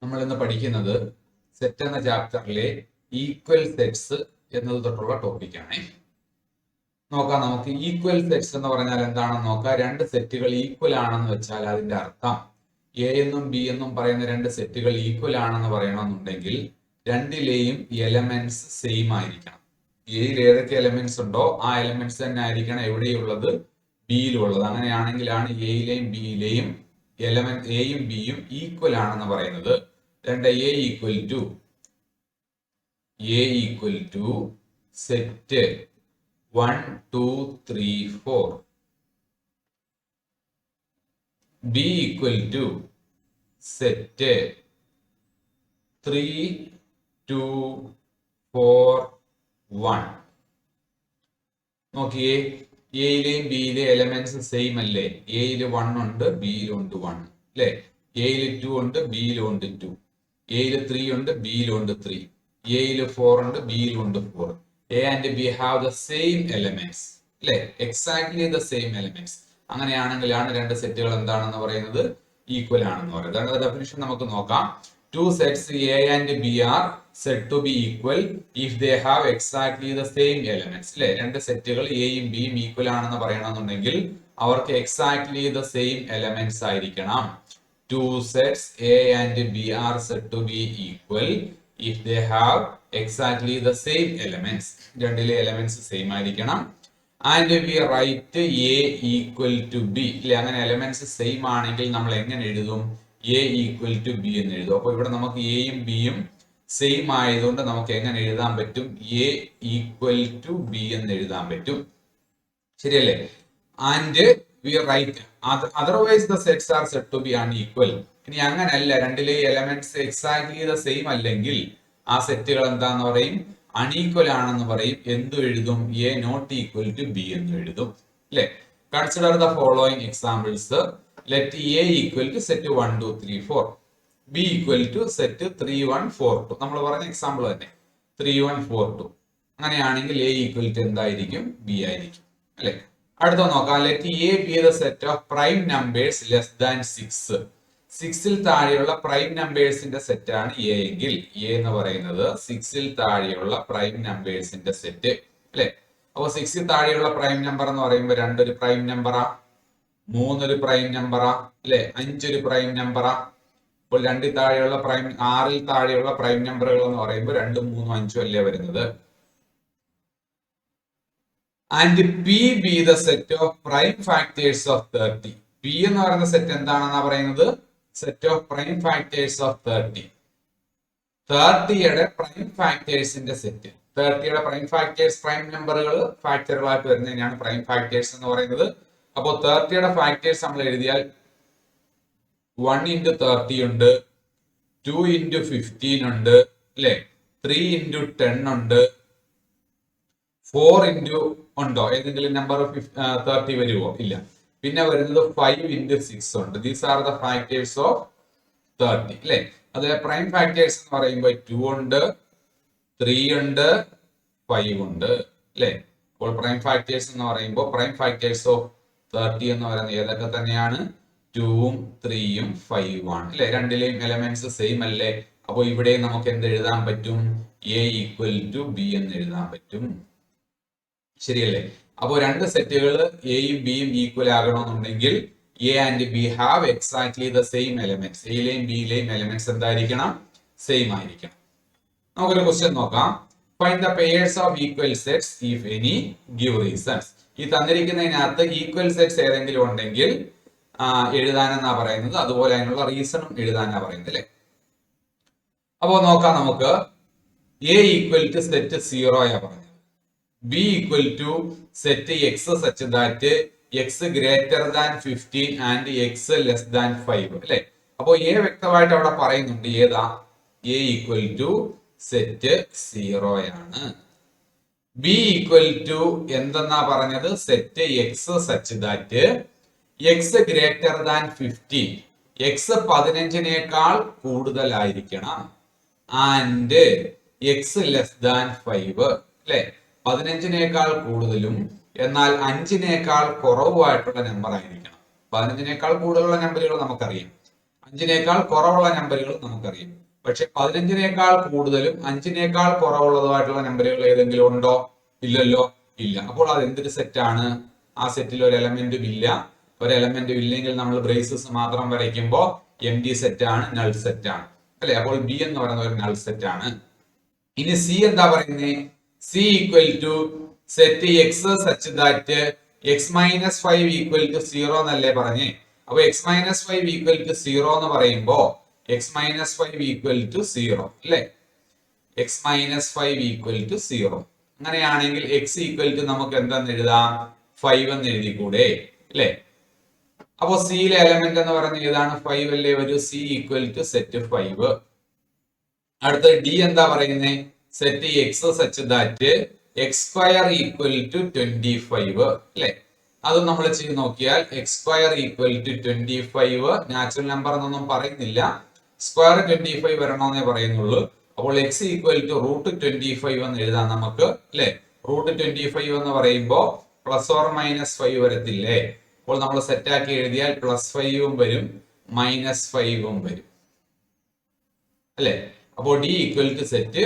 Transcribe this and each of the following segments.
നമ്മൾ ഇന്ന് പഠിക്കുന്നത് സെറ്റ് എന്ന ചാപ്റ്ററിലെ ഈക്വൽ സെറ്റ്സ് എന്നത് തൊട്ടുള്ള ടോപ്പിക്കാണ്. നോക്കാം, നമുക്ക് ഈക്വൽ സെറ്റ്സ് എന്ന് പറഞ്ഞാൽ എന്താണെന്ന് നോക്കാം. രണ്ട് സെറ്റുകൾ ഈക്വൽ ആണെന്ന് വെച്ചാൽ അതിന്റെ അർത്ഥം എ എന്നും ബി എന്നും പറയുന്ന രണ്ട് സെറ്റുകൾ ഈക്വൽ ആണെന്ന് പറയണമെന്നുണ്ടെങ്കിൽ രണ്ടിലെയും എലമെന്റ്സ് സെയിം ആയിരിക്കണം. എയിൽ ഏതൊക്കെ എലമെന്റ്സ് ഉണ്ടോ ആ എലമെന്റ്സ് തന്നെ ആയിരിക്കണം എവിടെയുള്ളത്, ബിയിലുള്ളത്. അങ്ങനെയാണെങ്കിലാണ് എയിലെയും ബിയിലെയും എലമെന്റ് എയും ബിയും ഈക്വൽ ആണെന്ന് പറയുന്നത്. രണ്ട് A equal to set 1 2 3 4, B equal to set 3 2 4 1. നോക്കിയേ, എയിലെയും ബിയിലെ എലമെന്റ്സ് സെയിം അല്ലേ? എയിൽ 1 ഉണ്ട്, ബിയിലുണ്ട് 1 അല്ലേ? എയിൽ 2 ഉണ്ട്, ബിയിലുണ്ട് 2. എയിൽ 3 ഉണ്ട്, ബിയിലുണ്ട് 3. എയിൽ 4 ഉണ്ട്, ബിയിലുണ്ട് 4. A and B have the same elements അല്ലെ? Exactly the same elements. അങ്ങനെയാണെങ്കിലാണ് രണ്ട് സെറ്റുകൾ എന്താണെന്ന് പറയുന്നത്, ഈക്വൽ ആണെന്ന് പറയുന്നത്. അതാണ് ഡെഫിനിഷൻ. നമുക്ക് നോക്കാം. Two sets A and B are said to be equal if they have exactly the same elements. അല്ലെ? രണ്ട് സെറ്റുകൾ എയും ബിയും ഈക്വൽ ആണെന്ന് പറയണമെന്നുണ്ടെങ്കിൽ അവർക്ക് എക്സാക്ട്ലി ദ സെയിം എലമെന്റ്സ് ആയിരിക്കണം. Two sets A and B are said to be equal if they have exactly the same elements. രണ്ടിലെ elements same ആയിരിക്കണം. And we write A equal to B. അല്ലെ? അങ്ങനെ elements same ആണെങ്കിൽ നമ്മൾ എങ്ങനെ എഴുതും? A equal to B എന്ന് എഴുതും. അപ്പൊ ഇവിടെ നമുക്ക് എയും ബിയും സെയിം ആയതുകൊണ്ട് നമുക്ക് എങ്ങനെ എഴുതാൻ പറ്റും? എ ഈക്വൽ ടു ബി എന്ന് എഴുതാൻ പറ്റും. ശരിയല്ലേ? And we write otherwise the sets are said to be unequal. ഇനി അങ്ങനല്ല, രണ്ടിലെ എലമെന്റ്സ് എക്സാക്ട്ലി ദ സെയിം അല്ലെങ്കിൽ ആ സെറ്റുകൾ എന്താന്ന് പറയും? അൺഈക്വൽ ആണെന്ന് പറയും. എന്തു എഴുതും? A not equal to B എന്ന് എഴുതും. അല്ലെ? Consider the following examples. Let A equal to set 1 2 3 4, B equal to set 3 1 4 2. നമ്മൾ പറഞ്ഞ എക്സാമ്പിൾ തന്നെ 3 1 4 2. അങ്ങനെയാണെങ്കിൽ എ ഈക്വൽ ടു എന്തായിരിക്കും? ബി ആയിരിക്കും. അല്ലെ? അടുത്ത നോക്കാം. Let A B the set of prime numbers less than 6. 6ൽ താഴെയുള്ള പ്രൈം നമ്പേഴ്സിന്റെ സെറ്റ് ആണ് എ എങ്കിൽ എ എന്ന് പറയുന്നത് 6ൽ താഴെയുള്ള പ്രൈം നമ്പേഴ്സിന്റെ സെറ്റ്. അല്ലെ? അപ്പൊ 6ൽ താഴെയുള്ള പ്രൈം നമ്പർ എന്ന് പറയുമ്പോൾ 2 ഒരു പ്രൈം നമ്പറാ, 3 ഒരു പ്രൈം നമ്പറാ, അല്ലെ? 5 ഒരു പ്രൈം നമ്പറാ. അപ്പോൾ 2ൽ താഴെയുള്ള പ്രൈം 6ൽ താഴെയുള്ള പ്രൈം നമ്പറുകൾ എന്ന് പറയുമ്പോൾ 2 3 5 അല്ലേ വരുന്നത്. And P be the set of prime factors of 30. P എന്ന് പറയുന്ന സെറ്റ് എന്താണെന്നാ പറയുന്നത്? Set of prime factors of 30. 30യുടെ പ്രൈം ഫാക്ടേഴ്സിന്റെ സെറ്റ്. 30യുടെ പ്രൈം ഫാക്ടേഴ്സ്, പ്രൈം നമ്പറുകൾ ഫാക്ടറുകളായിട്ട് വരുന്നതിനാണ് പ്രൈം ഫാക്ടേഴ്സ് എന്ന് പറയുന്നത്. അപ്പോൾ 30യുടെ ഫാക്ടേഴ്സ് നമ്മൾ എഴുതിയാൽ 1 into 30 ഉണ്ട്, 2 into 15 ഉണ്ട്, അല്ലെ? 3 into 10 ഉണ്ട്, 4 into ഉണ്ടോ? ഏതെങ്കിലും നമ്പർ 30 വരുമോ? ഇല്ല. പിന്നെ വരുന്നത് 5 into 6 ഉണ്ട്. These are the factors of 30. അല്ലെ? അത് പ്രൈം ഫാക്ടേഴ്സ് എന്ന് പറയുമ്പോൾ 2 ഉണ്ട്, 3 ഉണ്ട്, 5 ഉണ്ട്. അല്ലെ? അപ്പോൾ പ്രൈം ഫാക്ടേഴ്സ് എന്ന് പറയുമ്പോൾ പ്രൈം ഫാക്ടേഴ്സ് ഓഫ് 30 എന്ന് പറയുന്നത് ഏതൊക്കെ തന്നെയാണ്? 2ഉം 3ഉം 5ഉം ആണ്. അല്ലെ? രണ്ടിലെയും എലമെന്റ്സ് സെയിം അല്ലേ? അപ്പോൾ ഇവിടെ നമുക്ക് എന്ത് എഴുതാൻ പറ്റും? എ ഈക്വൽ ടു ബി എന്ന് എഴുതാൻ പറ്റും. ശരിയല്ലേ? അപ്പോൾ രണ്ട് സെറ്റുകൾ എയും ബിയും ഈക്വൽ ആകണമെന്നുണ്ടെങ്കിൽ A and B have exactly the same elements. എയിലെയും ബിയിലെയും എലമെന്റ്സ് എന്തായിരിക്കണം? സെയിം ആയിരിക്കണം. നമുക്കൊരു ക്വസ്റ്റ്യൻ നോക്കാം. Find the pairs of equal sets if any, give reasons. ഈ തന്നിരിക്കുന്നതിനകത്ത് ഈക്വൽ സെറ്റ്സ് ഏതെങ്കിലും ഉണ്ടെങ്കിൽ എഴുതാനെന്നാ പറയുന്നത്. അതുപോലെ അതിനുള്ള റീസണും എഴുതാനാ പറയുന്നത്. അല്ലെ? അപ്പോ നോക്കാം നമുക്ക്. എ ഈക്വൽ ടു സെറ്റ് 0 പറഞ്ഞത്. B equal to set X such that X greater than 15 and X less than 5. അല്ലെ? അപ്പോ എ വ്യക്തമായിട്ട് അവിടെ പറയുന്നുണ്ട്. ഏതാ? എ ഈക്വൽ ടു സെറ്റ് 0 ആണ്. ബി ഈക്വൽ ടു എന്തെന്നാ പറഞ്ഞത്? Set X such that X greater than 15, X 15നേക്കാൾ കൂടുതലായിരിക്കണം. And X less than 5. അല്ലെ? 15നേക്കാൾ കൂടുതലും എന്നാൽ 5നേക്കാൾ കുറവുമായിട്ടുള്ള നമ്പർ ആയിരിക്കണം. 15നേക്കാൾ കൂടുതലുള്ള നമ്പറുകൾ നമുക്കറിയാം. 5നേക്കാൾ കുറവുള്ള നമ്പറുകൾ നമുക്കറിയാം. പക്ഷെ 15നേക്കാൾ കൂടുതലും 5നേക്കാൾ കുറവുള്ളതുമായിട്ടുള്ള നമ്പറുകൾ ഏതെങ്കിലും ഉണ്ടോ? ഇല്ലല്ലോ, ഇല്ല. അപ്പോൾ അത് എന്തൊരു സെറ്റാണ്? ആ സെറ്റിൽ ഒരു എലമെന്റും ഇല്ല. ഒരു എലമെന്റും ഇല്ലെങ്കിൽ നമ്മൾ ബ്രേസസ് മാത്രം വരയ്ക്കുമ്പോൾ എം ഡി സെറ്റ് ആണ്, നൾ സെറ്റ് ആണ് അല്ലെ. അപ്പോൾ ബി എന്ന് പറയുന്ന ഒരു നൾ സെറ്റ് ആണ്. ഇനി സി എന്താ പറയുന്നത്? C equal to set X such that X minus 5 equal to 0 എന്നല്ലേ പറഞ്ഞേ. അപ്പൊ എക്സ് മൈനസ് 5 ഈക്വൽ ടു 0 എന്ന് പറയുമ്പോ എക്സ് മൈനസ് 5 ഈക്വൽ ടു 0 അല്ലെ. എക്സ് മൈനസ് 5 ഈക്വൽ ടു 0 അങ്ങനെയാണെങ്കിൽ എക്സ് ഈക്വൽ ടു നമുക്ക് എന്താന്ന് എഴുതാം? 5 എന്ന് എഴുതിക്കൂടെ അല്ലെ. അപ്പോ സിയിലെ എലമെന്റ് എന്ന് പറയുന്നത് ഏതാണ്? 5 അല്ലേ വരൂ. C equal to set 5. അടുത്ത ഡി എന്താ പറയുന്നത്? Set X such that X square equal to 25 അല്ലെ. അത് നമ്മൾ ചെയ്ത് നോക്കിയാൽ X square equal to 25 natural number എന്നൊന്നും പറയുന്നില്ല, സ്ക്വയർ 25 വരണമെന്നേ പറയുന്നുള്ളൂ. അപ്പോൾ എക്സ് ഈക്വൽ ടു റൂട്ട് 25 എന്ന് എഴുതാം നമുക്ക് അല്ലെ. റൂട്ട് 25 എന്ന് പറയുമ്പോൾ പ്ലസ് ഓർ മൈനസ് 5 വരത്തില്ലേ. അപ്പോൾ നമ്മൾ സെറ്റ് ആക്കി എഴുതിയാൽ പ്ലസ് 5ഉം വരും മൈനസ് 5ഉം വരും അല്ലെ. അപ്പോൾ D equal to set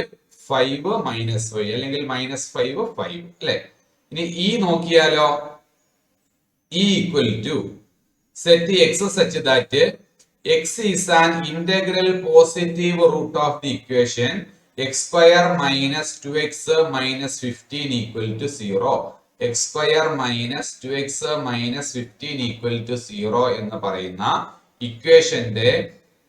5 minus 5 അല്ലെങ്കിൽ മൈനസ് 5 5 അല്ലെ. ഇനി ഇ നോക്കിയാലോ. E equal to set X such that X is an integral positive root of the equation X square minus 2x minus 15 equal to 0. X square minus 2x minus 15 equal to 0 എന്ന് പറയുന്ന ഇക്വേഷന്റെ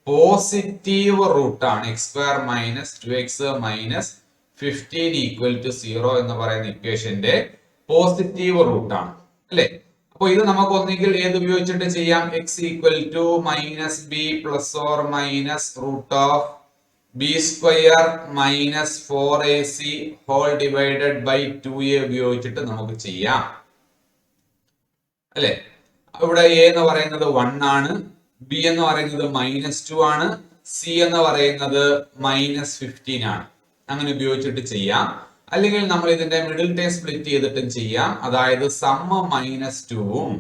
positive റൂട്ടാണ് X square minus 2x minus 15 equal to 0 എന്ന് പറയുന്ന ഇക്വേഷന്റെ positive റൂട്ടാണ് അല്ലെ. അപ്പൊ ഇത് നമുക്ക് ഒന്നെങ്കിൽ ഏത് ഉപയോഗിച്ചിട്ട് ചെയ്യാം? X equal to minus b plus or minus root of b square minus 4ac whole divided by 2a ഉപയോഗിച്ചിട്ട് നമുക്ക് ചെയ്യാം അല്ലെ. ഇവിടെ എ എന്ന് പറയുന്നത് 1 ആണ്, ബി എന്ന് പറയുന്നത് -2 ആണ്, സി എന്ന് പറയുന്നത് -15 ആണ്. അങ്ങനെ ഉപയോഗിച്ചിട്ട് ചെയ്യാം. അല്ലെങ്കിൽ നമ്മൾ ഇതിന്റെ മിഡിൽ ടേം സ്പ്ലിറ്റ് ചെയ്തിട്ടും ചെയ്യാം. അതായത് സമ്മ് -2ഉം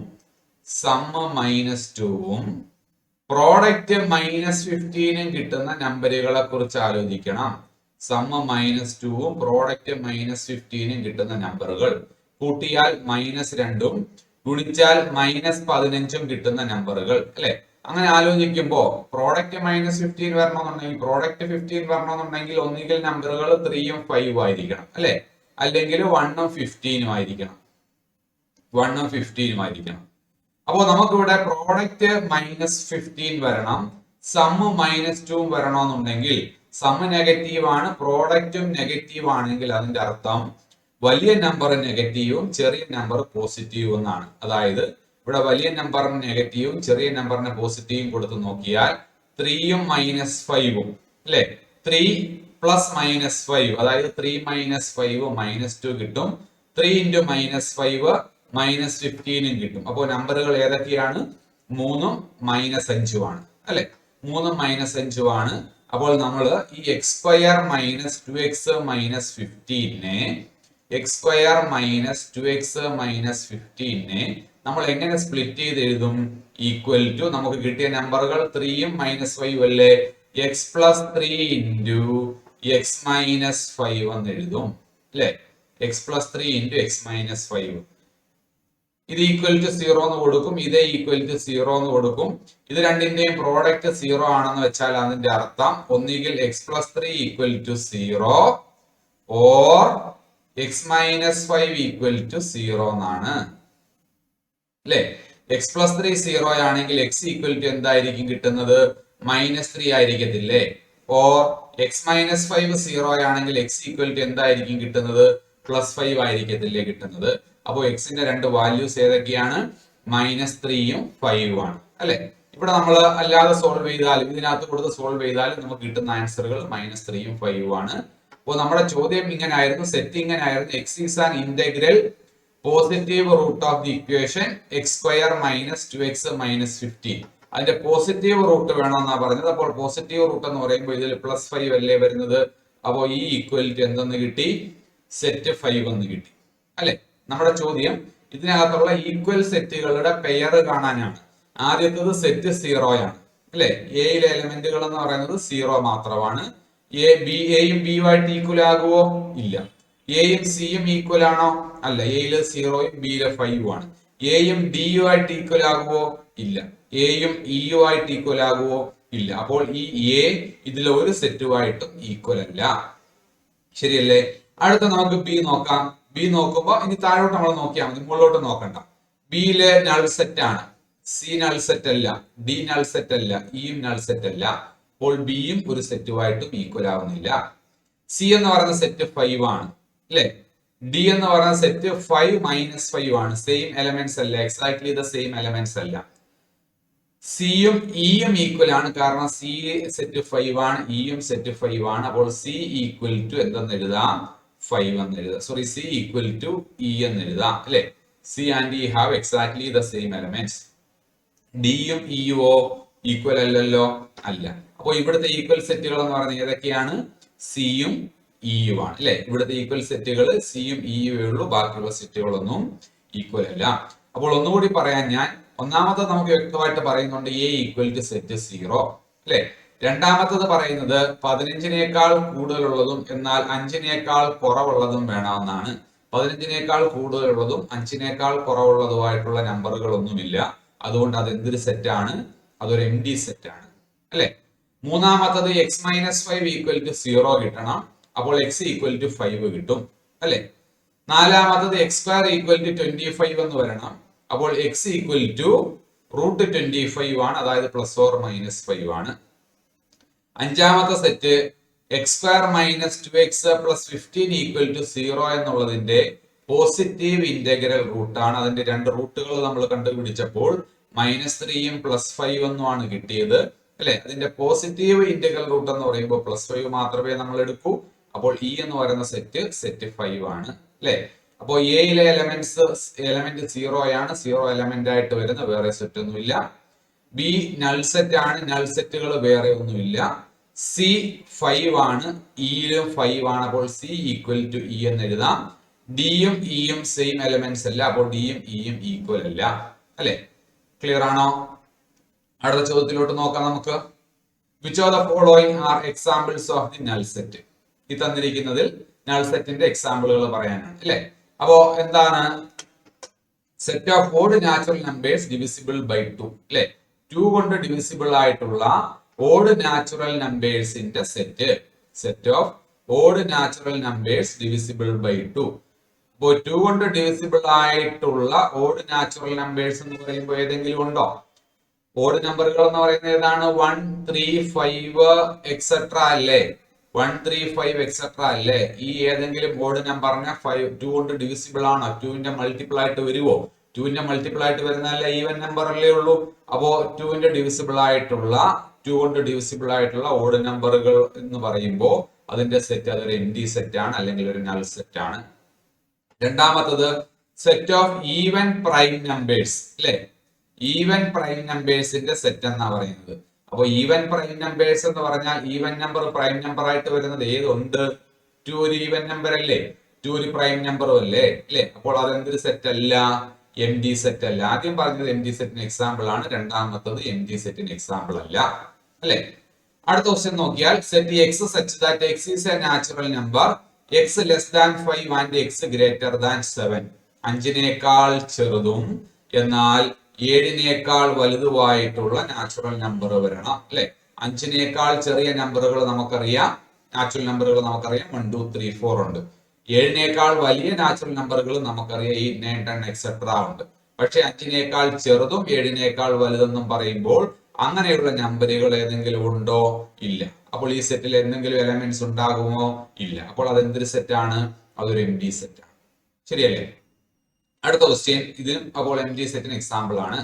പ്രോഡക്റ്റ് -15ഉം കിട്ടുന്ന നമ്പറുകളെ കുറിച്ച് ആലോചിക്കണം. സമ്മ് -2ഉം പ്രോഡക്റ്റ് -15ഉം കിട്ടുന്ന നമ്പറുകൾ കൂട്ടിയാൽ -2ഉം ഗുണിച്ചാൽ -15ഉം കിട്ടുന്ന നമ്പറുകൾ അല്ലെ. അങ്ങനെ ആലോചിക്കുമ്പോ പ്രോഡക്റ്റ് -15 വരണമെന്നുണ്ടെങ്കിൽ പ്രോഡക്റ്റ് 15 വരണമെന്നുണ്ടെങ്കിൽ ഒന്നുകിൽ നമ്പറുകൾ 3ഉം 5ഉം ആയിരിക്കണം അല്ലെ, അല്ലെങ്കിൽ 1ഉം 15ഉം ആയിരിക്കണം. അപ്പോ നമുക്കിവിടെ പ്രോഡക്റ്റ് -15 വരണം, സമ്മ് -2ഉം വരണമെന്നുണ്ടെങ്കിൽ സമ്മ് നെഗറ്റീവ് ആണ്, പ്രോഡക്റ്റും നെഗറ്റീവ് ആണെങ്കിൽ അതിന്റെ അർത്ഥം വലിയ നമ്പർ നെഗറ്റീവും ചെറിയ നമ്പർ പോസിറ്റീവും എന്നാണ്. അതായത് ഇവിടെ വലിയ നമ്പറിന് നെഗറ്റീവും ചെറിയ നമ്പറിന് പോസിറ്റീവും കൊടുത്ത് നോക്കിയാൽ 3ഉം -5ഉം അല്ലെ. 3 പ്ലസ് -5 അതായത് 3 -5 -2 കിട്ടും. 3 into -5 -15ഉം കിട്ടും. അപ്പോൾ നമ്പറുകൾ ഏതൊക്കെയാണ്? 3ഉം -5ഉം ആണ് അല്ലെ. 3ഉം -5ഉം ആണ്. അപ്പോൾ നമ്മൾ ഈ X square minus 2x minus 15നെ X square minus 2x minus 15നെ നമ്മൾ എങ്ങനെ സ്പ്ലിറ്റ് ചെയ്ത് എഴുതും? ഈക്വൽ ടു നമുക്ക് കിട്ടിയ നമ്പറുകൾ 3ഉം -5ഉം അല്ലേ. x plus 3 into X minus 5 എന്ന് എഴുതും അല്ലെ. x plus 3 into X minus 5. ഇത് ഈക്വൽ ടു 0 എന്ന് കൊടുക്കും, ഇതേ ഈക്വൽ ടു 0 എന്ന് കൊടുക്കും. ഇത് രണ്ടിന്റെയും പ്രോഡക്റ്റ് 0 ആണെന്ന് വെച്ചാൽ അതിന്റെ അർത്ഥം ഒന്നുകിൽ x plus 3 equal to 0 or x minus 5 equal to 0 എന്നാണ് അല്ലെ. എക്സ് പ്ലസ് 3 0 ആണെങ്കിൽ എക്സ് ഈക്വൽ ടു എന്തായിരിക്കും കിട്ടുന്നത്? -3 ആയിരിക്കത്തില്ലേ. ഓർ എക്സ് മൈനസ് 5 0 ആണെങ്കിൽ എക്സ് ഈക്വൽ ടു എന്തായിരിക്കും കിട്ടുന്നത്? +5 ആയിരിക്കത്തില്ലേ കിട്ടുന്നത്. അപ്പോൾ എക്സിന്റെ രണ്ട് വാല്യൂസ് ഏതൊക്കെയാണ്? -3ഉം 5ഉം ആണ് അല്ലെ. ഇവിടെ നമ്മൾ അല്ലാതെ സോൾവ് ചെയ്താലും ഇതിനകത്ത് കൊടുത്ത് സോൾവ് ചെയ്താലും നമുക്ക് കിട്ടുന്ന ആൻസറുകൾ -3ഉം 5ഉം ആണ്. അപ്പോൾ നമ്മുടെ ചോദ്യം ഇങ്ങനായിരുന്നു, സെറ്റ് ഇങ്ങനായിരുന്നു. X is an integral positive root of the equation X square minus 2x minus 15. അതിന്റെ പോസിറ്റീവ് റൂട്ട് വേണമെന്നാണ് പറഞ്ഞത്. അപ്പോൾ പോസിറ്റീവ് റൂട്ട് എന്ന് പറയുമ്പോൾ ഇതിൽ +5 അല്ലേ വരുന്നത്. അപ്പോൾ ഈ ഈക്വൽ ടു എന്തെന്ന് കിട്ടി? സെറ്റ് 5 എന്ന് കിട്ടി അല്ലെ. നമ്മുടെ ചോദ്യം ഇതിനകത്തുള്ള ഈക്വൽ സെറ്റുകളുടെ പെയർ കാണാനാണ്. ആദ്യത്തേത് സെറ്റ് 0 ആണ് അല്ലെ? എയിലെ എലമെന്റുകൾ എന്ന് പറയുന്നത് 0 മാത്രമാണ്. എയും ബിയുമായിട്ട് ഈക്വൽ ആകുമോ? ഇല്ല. എയും സിയും ഈക്വൽ ആണോ? അല്ല. എയില് 0യും ബിയിലെ 5ഉം ആണ്. എയും ഡിയുമായിട്ട് ഈക്വൽ ആകുമോ? ഇല്ല. എയും ഇയുമായിട്ട് ഈക്വൽ ആകുമോ? ഇല്ല. അപ്പോൾ ഈ എ ഇതിലെ ഒരു സെറ്റുമായിട്ടും ഈക്വൽ അല്ല. ശരിയല്ലേ? അടുത്ത നമുക്ക് ബി നോക്കാം. ബി നോക്കുമ്പോ ഇനി താഴോട്ട് നമ്മൾ നോക്കിയാൽ മതി, മുകളിലോട്ട് നോക്കണ്ട. ബിയിലെ നൾ സെറ്റ് ആണ്. സി നൾ സെറ്റ് അല്ല, ഡി നൾ സെറ്റ് അല്ല, ഇയും നൾ സെറ്റ് അല്ല. അപ്പോൾ ബിയും ഒരു സെറ്റുമായിട്ടും ഈക്വൽ ആവുന്നില്ല. സി എന്ന് പറയുന്ന സെറ്റ് 5 ആണ്, അല്ലെ? ഡി എന്ന് പറയുന്ന സെറ്റ് 5 - 5 ആണ്. സെയിം എലമെന്റ്സ് അല്ല, എക്സാക്ട്ലി ദ സെയിം എലമെന്റ്സ് അല്ല. സിയും ഇയും ഈക്വൽ ആണ്, കാരണം സി സെറ്റ് 5 ആണ്, ഇയും സെറ്റ് 5 ആണ്. അപ്പോൾ സി ഈക്വൽ ടു എന്തെന്ന് എഴുതാം? 5 എന്ന് എഴുതാം. Sorry, C equal to E എന്ന് എഴുതാം, അല്ലെ? C and E have exactly the same elements. ഡിയും ഇയുവോ ഈക്വൽ അല്ലല്ലോ? അല്ല. അപ്പോൾ ഇവിടുത്തെ ഈക്വൽ സെറ്റുകൾ എന്ന് പറയുന്നത് ഏതൊക്കെയാണ്? സിയും ഇയും ആണ്, അല്ലെ? ഇവിടുത്തെ ഈക്വൽ സെറ്റുകൾ സിയും ഇയുവേ ഉള്ളൂ, ബാക്കിയുള്ള സെറ്റുകളൊന്നും ഈക്വൽ അല്ല. അപ്പോൾ ഒന്നുകൂടി പറയാൻ ഞാൻ, ഒന്നാമത്തത് നമുക്ക് വ്യക്തമായിട്ട് പറയുന്നുണ്ട് എ ഈക്വൽ ടു സെറ്റ് 0, അല്ലെ? രണ്ടാമത്തത് പറയുന്നത് 15നേക്കാൾ കൂടുതലുള്ളതും എന്നാൽ 5നേക്കാൾ കുറവുള്ളതും വേണമെന്നാണ്. 15നേക്കാൾ കൂടുതലുള്ളതും 5നേക്കാൾ കുറവുള്ളതുമായിട്ടുള്ള നമ്പറുകളൊന്നുമില്ല. അതുകൊണ്ട് അത് എന്തൊരു സെറ്റാണ്? അതൊരു എം ഡി സെറ്റ് ആണ്, അല്ലെ? മൂന്നാമത്തത് x - 5 ഈക്വൽ ടു 0 കിട്ടണം. അപ്പോൾ x ഈക്വൽ ടു 5 കിട്ടും, അല്ലെ? നാലാമത്തത് x² ഈക്വൽ ടു 25 എന്ന് വരണം. അപ്പോൾ x ഈക്വൽ ടു √25 ആണ്, അതായത് +or-5 ആണ്. അഞ്ചാമത്തെ set x² - 2x + 15 equal to 0 എന്നുള്ളതിന്റെ പോസിറ്റീവ് ഇന്റഗ്രൽ റൂട്ടാണ്. അതിന്റെ രണ്ട് റൂട്ടുകൾ നമ്മൾ കണ്ടുപിടിച്ചപ്പോൾ -3ഉം +5 എന്നുമാണ് കിട്ടിയത്, അല്ലെ? അതിന്റെ പോസിറ്റീവ് ഇന്റഗ്രൽ റൂട്ട് എന്ന് പറയുമ്പോൾ +5 മാത്രമേ നമ്മൾ എടുക്കൂ. അപ്പോൾ ഇ എന്ന് പറയുന്ന സെറ്റ് 5 ആണ്, അല്ലെ? അപ്പോൾ എയിലെ എലമെന്റ് 0 ആണ്, 0 എലമെന്റ് ആയിട്ട് വരുന്ന വേറെ സെറ്റ് ഒന്നുമില്ല. ബി നൾ സെറ്റ് ആണ്, നൾ സെറ്റുകൾ വേറെ ഒന്നുമില്ല. സി 5 ആണ്, ഇയിലും 5 ആണ്. അപ്പോൾ സി ഈക്വൽ ടു ഇ എന്ന് എഴുതാം. ഡിയും ഇയും സെയിം എലമെന്റ്സ് അല്ല, അപ്പോൾ ഡിയും ഇയും ഈക്വൽ അല്ല, അല്ലെ? ക്ലിയർ ആണോ? അടുത്ത ചോദ്യത്തിലോട്ട് നോക്കാം നമുക്ക്. Which of the following are examples of the null set? ഈ തന്നിരിക്കുന്നതിൽ നൾ സെറ്റിന്റെ എക്സാമ്പിളുകൾ പറയാനാണ്, അല്ലെ? അപ്പോ എന്താണ്? Set of odd natural numbers divisible by 2, അല്ലെ? 2 കൊണ്ട് ഡിവിസിബിൾ ആയിട്ടുള്ള ഓഡ് നാച്ചുറൽ നമ്പേഴ്സിന്റെ set of odd natural numbers divisible by 2. അപ്പോൾ 2 കൊണ്ട് ഡിവിസിബിൾ ആയിട്ടുള്ള ഓഡ് നാച്ചുറൽ നമ്പേഴ്സ് എന്ന് പറയുമ്പോൾ ഏതെങ്കിലും ഉണ്ടോ? ഓഡ് നമ്പറുകൾ എന്ന് പറയുന്നത് ഏതാണ്? 1, 3, 5 എക്സെട്ര അല്ലേ? 1, 3, 5 എക്സെട്ര അല്ലേ? ഈ ഏതെങ്കിലും ഓഡ് നമ്പറിനെ 2 കൊണ്ട് ഡിവിസിബിൾ ആണോ? 2ന്റെ മൾട്ടിപ്പിൾ ആയിട്ട് വരുമോ? 2ന്റെ മൾട്ടിപ്പിൾ ആയിട്ട് വരുന്നതല്ല, ഈവൻ നമ്പർ അല്ലേ ഉള്ളൂ. അപ്പോ 2ന്റെ ഡിവിസിബിൾ ആയിട്ടുള്ള 2 കൊണ്ട് ഡിവിസിബിൾ ആയിട്ടുള്ള ഓഡ് നമ്പറുകൾ എന്ന് പറയുമ്പോൾ അതിന്റെ സെറ്റ് അതൊരു എം ഡി സെറ്റ് ആണ്, അല്ലെങ്കിൽ ഒരു നൾ സെറ്റ് ആണ്. രണ്ടാമത്തത് set of even prime numbers, അല്ലെ? ഈവൻ പ്രൈം നമ്പേഴ്സിന്റെ സെറ്റ് എന്നാ പറയുന്നത്. അപ്പൊ ഈവൻ പ്രൈം നമ്പേഴ്സ് എന്ന് പറഞ്ഞാൽ ഈവൻ നമ്പർ പ്രൈം നമ്പർ ആയിട്ട് വരുന്നത് ഏതുണ്ട്? 2 ഒരു ഈവൻ നമ്പർ അല്ലേ? 2 ഒരു പ്രൈം നമ്പറും അല്ലേ? അല്ലെ? അപ്പോൾ അതെന്തൊരു സെറ്റ് അല്ല? എം ഡി സെറ്റ് അല്ല. ആദ്യം പറഞ്ഞത് എം ഡി സെറ്റിന് എക്സാമ്പിൾ ആണ്, രണ്ടാമത്തത് എം ഡി സെറ്റിന് എക്സാമ്പിൾ അല്ല, അല്ലെ? അടുത്ത ക്വസ്റ്റ്യൻ നോക്കിയാൽ set x such that x is a natural number, x less than 5 and x greater than 7. 5നേക്കാൾ ചെറുതും എന്നാൽ 7നേക്കാൾ വലുതുമായിട്ടുള്ള നാച്ചുറൽ നമ്പർ വരണം, അല്ലെ? 5നേക്കാൾ ചെറിയ നമ്പറുകൾ നമുക്കറിയാം, നാച്ചുറൽ നമ്പറുകൾ നമുക്കറിയാം, 1, 2, 3, 4 ഉണ്ട്. 7നേക്കാൾ വലിയ നാച്ചുറൽ നമ്പറുകൾ നമുക്കറിയാം, 8, 9, 10 എക്സെട്ര ഉണ്ട്. പക്ഷെ 5നേക്കാൾ ചെറുതും 7നേക്കാൾ വലുതെന്നും പറയുമ്പോൾ അങ്ങനെയുള്ള നമ്പറുകൾ ഏതെങ്കിലും ഉണ്ടോ? ഇല്ല. അപ്പോൾ ഈ സെറ്റിൽ എന്തെങ്കിലും എലമെന്റ്സ് ഉണ്ടാകുമോ? ഇല്ല. അപ്പോൾ അത് എന്തൊരു സെറ്റാണ്? അതൊരു എം ഡി സെറ്റ് ആണ്, ശരിയല്ലേ? അടുത്ത ക്വസ്റ്റ്യൻ, ഇത് അപ്പോൾ എം ഡി സെറ്റിന് എക്സാമ്പിൾ ആണ്.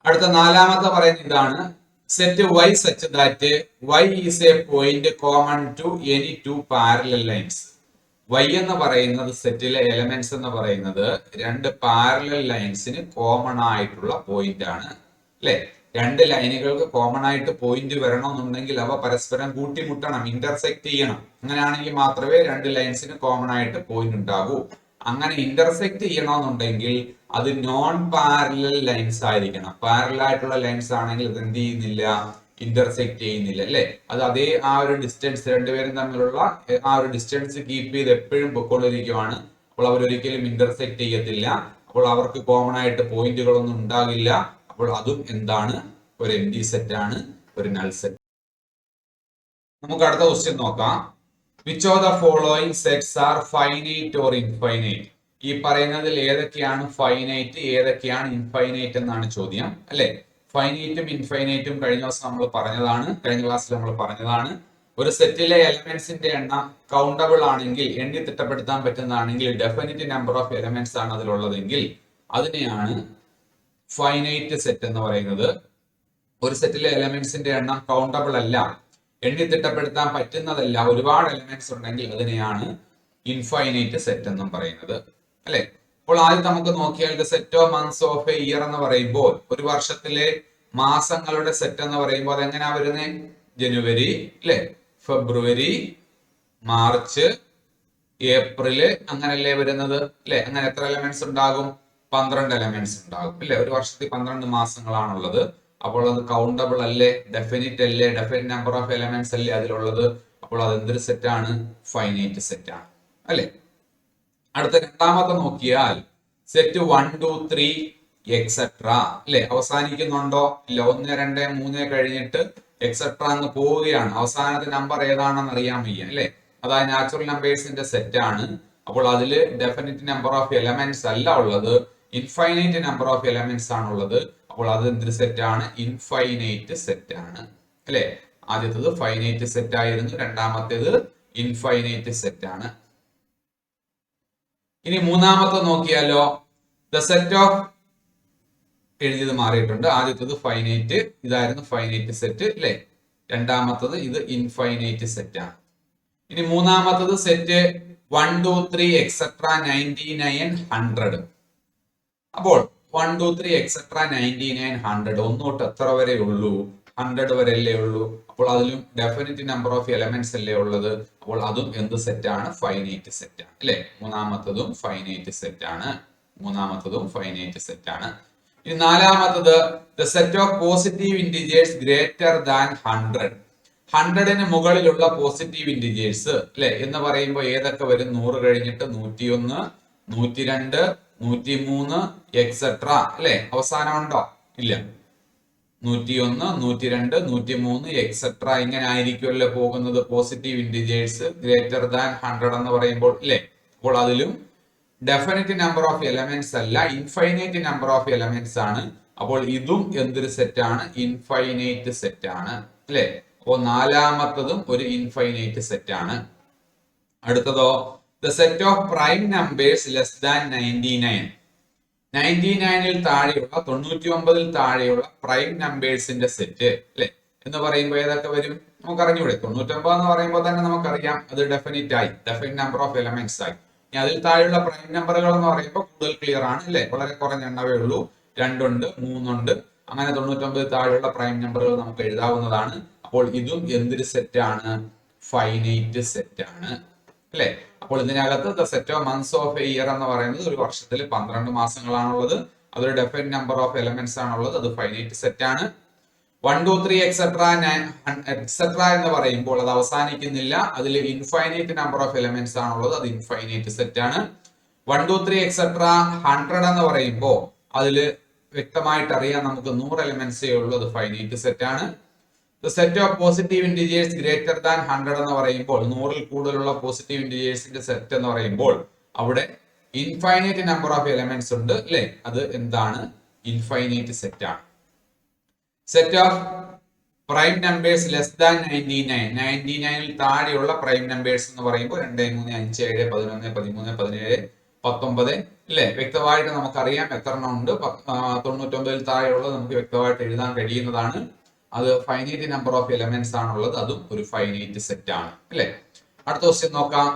അടുത്ത നാലാമത്തെ പറയുന്നത് ഇതാണ്. Set y such that y is a point common to any two parallel lines. y എന്ന് പറയുന്നത് സെറ്റിലെ എലമെന്റ്സ് എന്ന് പറയുന്നത് രണ്ട് പാരലൽ ലൈൻസിന് കോമൺ ആയിട്ടുള്ള പോയിന്റ് ആണ്, അല്ലെ? രണ്ട് ലൈനുകൾക്ക് കോമൺ ആയിട്ട് പോയിന്റ് വരണമെന്നുണ്ടെങ്കിൽ അവ പരസ്പരം കൂട്ടിമുട്ടണം, ഇന്റർസെക്ട് ചെയ്യണം. അങ്ങനെയാണെങ്കിൽ മാത്രമേ രണ്ട് ലൈൻസിന് കോമൺ ആയിട്ട് പോയിന്റ് ഉണ്ടാകൂ. അങ്ങനെ ഇന്റർസെക്ട് ചെയ്യണമെന്നുണ്ടെങ്കിൽ അത് നോൺ പാരലൽ ലൈൻസ് ആയിരിക്കണം. പാരലൽ ആയിട്ടുള്ള ലൈൻസ് ആണെങ്കിൽ ഇത് എന്ത് ചെയ്യുന്നില്ല, ഇന്റർസെക്ട് ചെയ്യുന്നില്ല അല്ലെ. അത് അതേ ആ ഒരു ഡിസ്റ്റൻസ് രണ്ടുപേരും തമ്മിലുള്ള ആ ഒരു ഡിസ്റ്റൻസ് കീപ്പ് ചെയ്ത് എപ്പോഴും പൊയ്ക്കൊണ്ടിരിക്കുവാണ്. അപ്പോൾ അവരൊരിക്കലും ഇന്റർസെക്ട് ചെയ്യത്തില്ല. അപ്പോൾ അവർക്ക് കോമൺ ആയിട്ട് പോയിന്റുകളൊന്നും ഉണ്ടാകില്ല. അപ്പോൾ അതും എന്താണ്, ഒരു എംപ്റ്റി സെറ്റ് ആണ്, ഒരു നൾ സെറ്റ്. നമുക്ക് അടുത്ത ക്വസ്റ്റ്യൻ നോക്കാം. Which of the following sets R finite or infinite? ഈ പറയുന്നതിൽ ഏതൊക്കെയാണ് ഫൈനൈറ്റ്, ഏതൊക്കെയാണ് ഇൻഫൈനൈറ്റ് എന്നാണ് ചോദ്യം അല്ലെ. ഫൈനൈറ്റും ഇൻഫൈനൈറ്റും കഴിഞ്ഞ ദിവസം നമ്മൾ പറഞ്ഞതാണ്, കഴിഞ്ഞ ക്ലാസ്സിൽ നമ്മൾ പറഞ്ഞതാണ്. ഒരു സെറ്റിലെ എലമെന്റ്സിന്റെ എണ്ണം കൗണ്ടബിൾ ആണെങ്കിൽ, എണ്ണി തിട്ടപ്പെടുത്താൻ പറ്റുന്നതാണെങ്കിൽ, ഡെഫിനിറ്റ് നമ്പർ ഓഫ് എലമെന്റ്സ് ആണ് അതിലുള്ളതെങ്കിൽ അതിനെയാണ് ഫൈനൈറ്റ് സെറ്റ് എന്ന് പറയുന്നത്. ഒരു സെറ്റിലെ എലമെന്റ്സിന്റെ എണ്ണം കൗണ്ടബിൾ അല്ല, എണ്ണി തിട്ടപ്പെടുത്താൻ പറ്റുന്നതല്ല, ഒരുപാട് എലമെന്റ്സ് ഉണ്ടെങ്കിൽ അതിനെയാണ് ഇൻഫൈനൈറ്റ് സെറ്റ് എന്നും പറയുന്നത് അല്ലെ. അപ്പോൾ ആദ്യം നമുക്ക് നോക്കിയാൽ the set of months of A year എന്ന് പറയുമ്പോൾ, ഒരു വർഷത്തിലെ മാസങ്ങളുടെ സെറ്റ് എന്ന് പറയുമ്പോൾ അത് എങ്ങനെയാ വരുന്നത്? ജനുവരി അല്ലെ, ഫെബ്രുവരി, മാർച്ച്, ഏപ്രില്, അങ്ങനല്ലേ വരുന്നത് അല്ലെ. അങ്ങനെ എത്ര എലമെന്റ്സ് ഉണ്ടാകും? 12 എലമെന്റ്സ് ഉണ്ടാകും അല്ലെ. ഒരു വർഷത്തിൽ 12 മാസങ്ങളാണുള്ളത്. അപ്പോൾ അത് കൗണ്ടബിൾ അല്ലേ, ഡെഫിനിറ്റ് അല്ലേ, ഡെഫിനിറ്റ് നമ്പർ ഓഫ് എലമെന്റ്സ് അല്ലേ അതിലുള്ളത്. അപ്പോൾ അത് എന്തൊരു സെറ്റ് ആണ്? ഫൈനൈറ്റ് സെറ്റ് ആണ് അല്ലെ. അടുത്ത രണ്ടാമത്തെ നോക്കിയാൽ സെറ്റ് 1 2 3 എക്സെട്ര അല്ലെ. അവസാനിക്കുന്നുണ്ടോ? ഇല്ല. 1 2 3 കഴിഞ്ഞിട്ട് എക്സെട്ര അങ്ങ് പോവുകയാണ്. അവസാനത്തെ നമ്പർ ഏതാണെന്ന് അറിയാൻ വയ്യ അല്ലെ. അതായത് നാച്ചുറൽ നമ്പേഴ്സിന്റെ സെറ്റ് ആണ്. അപ്പോൾ അതിൽ ഡെഫിനിറ്റ് നമ്പർ ഓഫ് എലമെന്റ്സ് അല്ല ഉള്ളത്, ഇൻഫൈനൈറ്റ് നമ്പർ ഓഫ് എലമെന്റ്സ് ആണുള്ളത്. അപ്പോൾ അത് എന്തൊരു സെറ്റ് ആണ്? ഇൻഫൈനൈറ്റ് സെറ്റ് ആണ് അല്ലെ. ആദ്യത്തേത് ഫൈനൈറ്റ് സെറ്റ് ആയിരുന്നു, രണ്ടാമത്തേത് ഇൻഫൈനൈറ്റ് സെറ്റ് ആണ്. ഇനി മൂന്നാമത്തെ നോക്കിയാലോ. ദ സെറ്റ് ഓഫ്, എഴുതിയത് മാറിയിട്ടുണ്ട്. ആദ്യത്തേത് ഫൈനൈറ്റ്, ഇതായിരുന്നു ഫൈനൈറ്റ് സെറ്റ് അല്ലെ. രണ്ടാമത്തത് ഇത് ഇൻഫൈനൈറ്റ് സെറ്റ് ആണ്. ഇനി മൂന്നാമത്തത് സെറ്റ് 1 2 3 എക്സെട്ര 99 100. അപ്പോൾ 1 2 3 എക്സെട്ര 99 100 1 തൊട്ട് എത്ര വരെ ഉള്ളൂ? 100 വരെ അല്ലേ ഉള്ളൂ. അപ്പോൾ അതിലും ഡെഫിനിറ്റ് നമ്പർ ഓഫ് എലമെന്റ്സ് അല്ലേ ഉള്ളത്. അപ്പോൾ അതും എന്ത് സെറ്റ് ആണ്? ഫൈനൈറ്റ് സെറ്റ് ആണ് അല്ലെ. മൂന്നാമത്തതും ഫൈനൈറ്റ് സെറ്റ് ആണ്. മൂന്നാമത്തതും ഫൈനൈറ്റ് സെറ്റ് ആണ്. ഇനി നാലാമത്തത് the set of positive integers greater than 100. 100ന് മുകളിലുള്ള പോസിറ്റീവ് ഇന്റിജേഴ്സ് അല്ലെ എന്ന് പറയുമ്പോൾ ഏതൊക്കെ വരും? 100 കഴിഞ്ഞിട്ട് 101, 102, 103 എക്സെട്ര അല്ലെ. അവസാനം ഉണ്ടോ? ഇല്ല. 101, 102, 103 എക്സെട്ര ഇങ്ങനെ ആയിരിക്കുമല്ലോ പോകുന്നത് പോസിറ്റീവ് ഇന്റിജേഴ്സ് ഗ്രേറ്റർ ദാൻ 100 എന്ന് പറയുമ്പോൾ അല്ലെ. അപ്പോൾ അതിലും ഡെഫിനിറ്റ് നമ്പർ ഓഫ് എലമെന്റ്സ് അല്ല, ഇൻഫൈനൈറ്റ് നമ്പർ ഓഫ് എലമെന്റ്സ് ആണ്. അപ്പോൾ ഇതും എന്തൊരു സെറ്റ് ആണ്? ഇൻഫൈനൈറ്റ് സെറ്റ് ആണ് അല്ലെ. അപ്പോൾ നാലാമത്തതും ഒരു ഇൻഫൈനൈറ്റ് സെറ്റ് ആണ്. അടുത്തതോ the set of prime numbers less than 99. 99ൽ താഴെയുള്ള 99ൽ താഴെയുള്ള പ്രൈം നമ്പേഴ്സിന്റെ സെറ്റ് അല്ലെ എന്ന് പറയുമ്പോൾ ഏതൊക്കെ വരും? നമുക്ക് അറിഞ്ഞൂടെ. 99 എന്ന് പറയുമ്പോൾ തന്നെ നമുക്കറിയാം അത് ഡെഫിനിറ്റ് ആയി, ഡെഫിനിറ്റ് നമ്പർ ഓഫ് എലമെന്റ്സ് ആയി. ഇനി അതിൽ താഴെയുള്ള പ്രൈം നമ്പറുകൾ എന്ന് പറയുമ്പോൾ കൂടുതൽ ക്ലിയർ ആണ് അല്ലെ. വളരെ കുറഞ്ഞ എണ്ണവേ ഉള്ളൂ. 2 ഉണ്ട്, 3 ഉണ്ട്. അങ്ങനെ 99 താഴെയുള്ള പ്രൈം നമ്പറുകൾ നമുക്ക് എഴുതാവുന്നതാണ്. അപ്പോൾ ഇതും എന്തൊരു സെറ്റ് ആണ്? ഫൈനൈറ്റ് സെറ്റ് ആണ് അല്ലെ. അപ്പോൾ ഇതിനകത്ത് the set of months of A year എന്ന് പറയുന്നത് ഒരു വർഷത്തിൽ 12 മാസങ്ങളാണുള്ളത്. അതൊരു ഡെഫിനിറ്റ് നമ്പർ ഓഫ് എലമെന്റ്സ് ആണുള്ളത്. അത് ഫൈനൈറ്റ് സെറ്റ് ആണ്. 1 2 3 എക്സെട്ര എക്സെട്ര എന്ന് പറയുമ്പോൾ അത് അവസാനിക്കുന്നില്ല, അതിൽ ഇൻഫൈനൈറ്റ് നമ്പർ ഓഫ് എലമെന്റ്സ് ആണുള്ളത്. അത് ഇൻഫൈനൈറ്റ് സെറ്റ് ആണ്. 1 2 3 എക്സെട്ര 100 എന്ന് പറയുമ്പോൾ അതിൽ വ്യക്തമായിട്ട് അറിയാം നമുക്ക് 100 എലമെന്റ്സേ ഉള്ളൂ. അത് ഫൈനൈറ്റ് സെറ്റ് ആണ്. The set of positive integers greater than 100 എന്ന് പറയുമ്പോൾ 100ൽ കൂടുതലുള്ള പോസിറ്റീവ് ഇന്റിജേഴ്സിന്റെ സെറ്റ് എന്ന് പറയുമ്പോൾ അവിടെ ഇൻഫൈനൈറ്റ് നമ്പർ ഓഫ് എലമെന്റ്സ് ഉണ്ട് അല്ലെ. അത് എന്താണ്? ഇൻഫൈനൈറ്റ് സെറ്റ് ആണ്. Set of prime numbers less than 99. 99ൽ താഴെയുള്ള പ്രൈം നമ്പേഴ്സ് എന്ന് പറയുമ്പോൾ 2 3 5 7 11 13 17 19 അല്ലെ. വ്യക്തമായിട്ട് നമുക്കറിയാം എത്ര എണ്ണം ഉണ്ട്. 99ൽ താഴെയുള്ളത് നമുക്ക് വ്യക്തമായിട്ട് എഴുതാൻ കഴിയുന്നതാണ്. അത് ഫൈനൈറ്റ് നമ്പർ ഓഫ് എലമെന്റ്സ് ആണുള്ളത്. അതും ഒരു ഫൈനൈറ്റ് സെറ്റ് ആണ് അല്ലെ. അടുത്ത ക്വസ്റ്റ്യൻ നോക്കാം.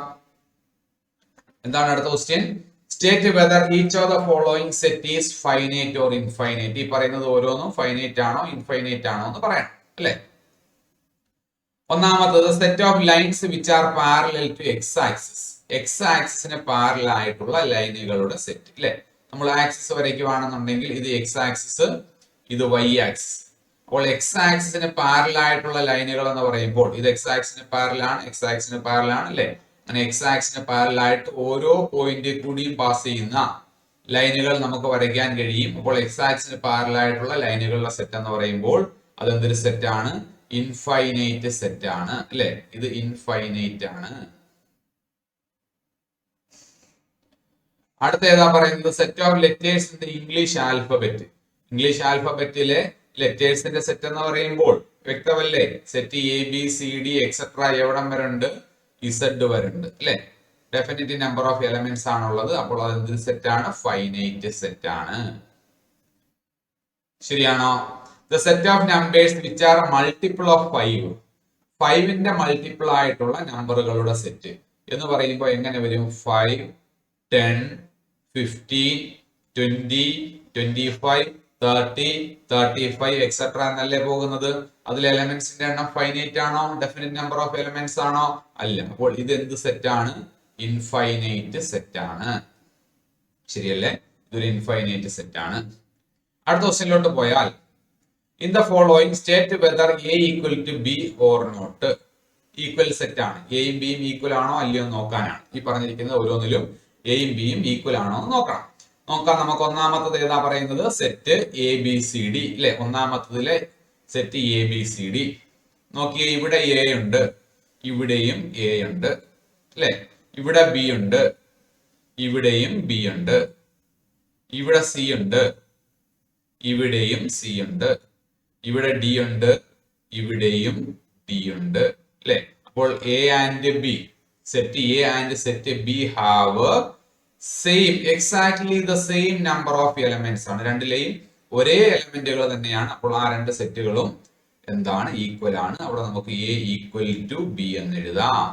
എന്താണ് അടുത്ത question? State whether each of the following set is finite or infinite. ഈ പറയുന്നത് ഓരോന്നും ഫൈനൈറ്റ് ആണോ ഇൻഫൈനൈറ്റ് ആണോ എന്ന് പറയണം അല്ലെ. ഒന്നാമത്തത് set of lines which are parallel to X axis. X ആക്സിന് പാരലൽ ആയിട്ടുള്ള ലൈനുകളുടെ സെറ്റ് അല്ലെ. നമ്മൾ ആക്സിസ് വരയ്ക്കുവാണെന്നുണ്ടെങ്കിൽ ഇത് എക്സ് ആക്സിസ്, ഇത് വൈ ആക്സിസ്. അപ്പോൾ എക്സ് ആക്സിന് പാരലൽ ആയിട്ടുള്ള ലൈനുകൾ എന്ന് പറയുമ്പോൾ ഇത് എക്സ് ആക്സിന് പാരലൽ ആണ്, എക്സ് ആക്സിന് പാരലൽ ആണ് അല്ലെ. അങ്ങനെ എക്സ് ആക്സിന് പാരലൽ ആയിട്ട് ഓരോ പോയിന്റ് കൂടിയും പാസ് ചെയ്യുന്ന ലൈനുകൾ നമുക്ക് വരയ്ക്കാൻ കഴിയും. അപ്പോൾ എക്സ് ആക്സിന് പാരലൽ ആയിട്ടുള്ള ലൈനുകളുടെ സെറ്റ് എന്ന് പറയുമ്പോൾ അതെന്തൊരു സെറ്റ് ആണ്? ഇൻഫൈനൈറ്റ് സെറ്റ് ആണ് അല്ലെ. ഇത് ഇൻഫൈനൈറ്റ് ആണ്. അടുത്ത ഏതാ പറയുന്നത്? Set of letters in the English alphabet. English ആൽഫബറ്റിലെ ലെറ്റേഴ്സിന്റെ സെറ്റ് എന്ന് പറയുമ്പോൾ വ്യക്തമല്ലേ? Set A B C D etcetera എവിടം വരെ ഉണ്ട്? ഇസഡ് വരെ ഉണ്ട് അല്ലെ. ഡെഫിനിറ്റ് നമ്പർ ഓഫ് എലമെന്റ്സ് ആണുള്ളത്. അപ്പോൾ അത് എന്ത് സെറ്റ് ആണ്? ഫൈനൈറ്റ് സെറ്റ് ആണ്. ശരിയാണോ? The set of numbers which are multiple of 5. 5ന്റെ മൾട്ടിപ്പിൾ ആയിട്ടുള്ള നമ്പറുകളുടെ സെറ്റ് എന്ന് പറയുമ്പോൾ എങ്ങനെ വരും? 5, 10, 15, 20, 25, 30, 35 എക്സെട്ര എന്നല്ലേ പോകുന്നത്. അതിൽ എലമെന്റ്സിന്റെ എണ്ണം ഫൈനൈറ്റ് ആണോ? ഡെഫിനിറ്റ് നമ്പർ ഓഫ് എലമെന്റ്സ് ആണോ? അല്ല. അപ്പോൾ ഇത് എന്ത് സെറ്റ് ആണ്? ഇൻഫൈനൈറ്റ് സെറ്റ് ആണ്. ശരിയല്ലേ? ഇതൊരു ഇൻഫൈനൈറ്റ് സെറ്റ് ആണ്. അടുത്ത ക്വസ്റ്റ്യനിലോട്ട് പോയാൽ in the following state whether A equal to B or not. Equal set ആണ്. എയും ബിയും ഈക്വൽ ആണോ അല്ലയോ നോക്കാനാണ് ഈ പറഞ്ഞിരിക്കുന്നത്. ഓരോന്നിലും എയും ബിയും ഈക്വൽ ആണോ എന്ന് നോക്കാം. നമുക്ക് ഒന്നാമത്തത് ഏതാ പറയുന്നത്? Set A B C D അല്ലെ. ഒന്നാമത്തതിലെ set A B C D നോക്കിയേ. ഇവിടെ എ ഉണ്ട്, ഇവിടെയും എ ഉണ്ട് അല്ലെ. ഇവിടെ ബി ഉണ്ട്, ഇവിടെയും ബി ഉണ്ട്. ഇവിടെ സി ഉണ്ട്, ഇവിടെയും സി ഉണ്ട്. ഇവിടെ ഡി ഉണ്ട്, ഇവിടെയും ഡി ഉണ്ട് അല്ലെ. അപ്പോൾ A and B, set A and set B have same exactly the same number of elements ആണ്. രണ്ടിലെയും ഒരേ എലമെന്റുകൾ തന്നെയാണ്. അപ്പോൾ ആ രണ്ട് സെറ്റുകളും എന്താണ്? ഈക്വൽ ആണ്. അവിടെ നമുക്ക് എ ഈക്വൽ ടു ബി എന്ന് എഴുതാം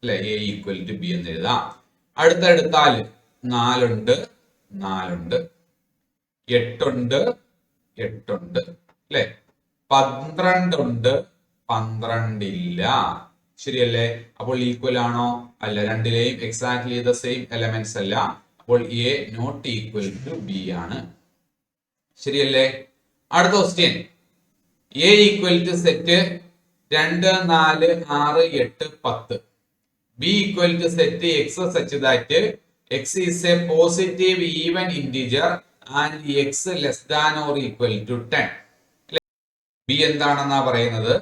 അല്ലെ. എ ഈക്വൽ ടു ബി എന്ന് എഴുതാം. അടുത്തെടുത്താൽ 4 ഉണ്ട്, 4 ഉണ്ട്. 8 ഉണ്ട്, 8 ഉണ്ട് അല്ലെ. 12 ഉണ്ട്, 12 ഇല്ല. ശരിയല്ലേ? അപ്പോൾ ഈക്വൽ ആണോ? അല്ല. രണ്ടിലെയും എക്സാക്ട്ലി ദ സെയിം എലമെന്റ്സ് അല്ല. അപ്പോൾ A not equal to B ആണ്. ശരിയല്ലേ? അടുത്ത question A equal to set 2, 4, 6, 8, 10. B equal to set X such that X is a positive even integer and X less than or equal to 10. B എന്താണെന്നാ പറയുന്നത്?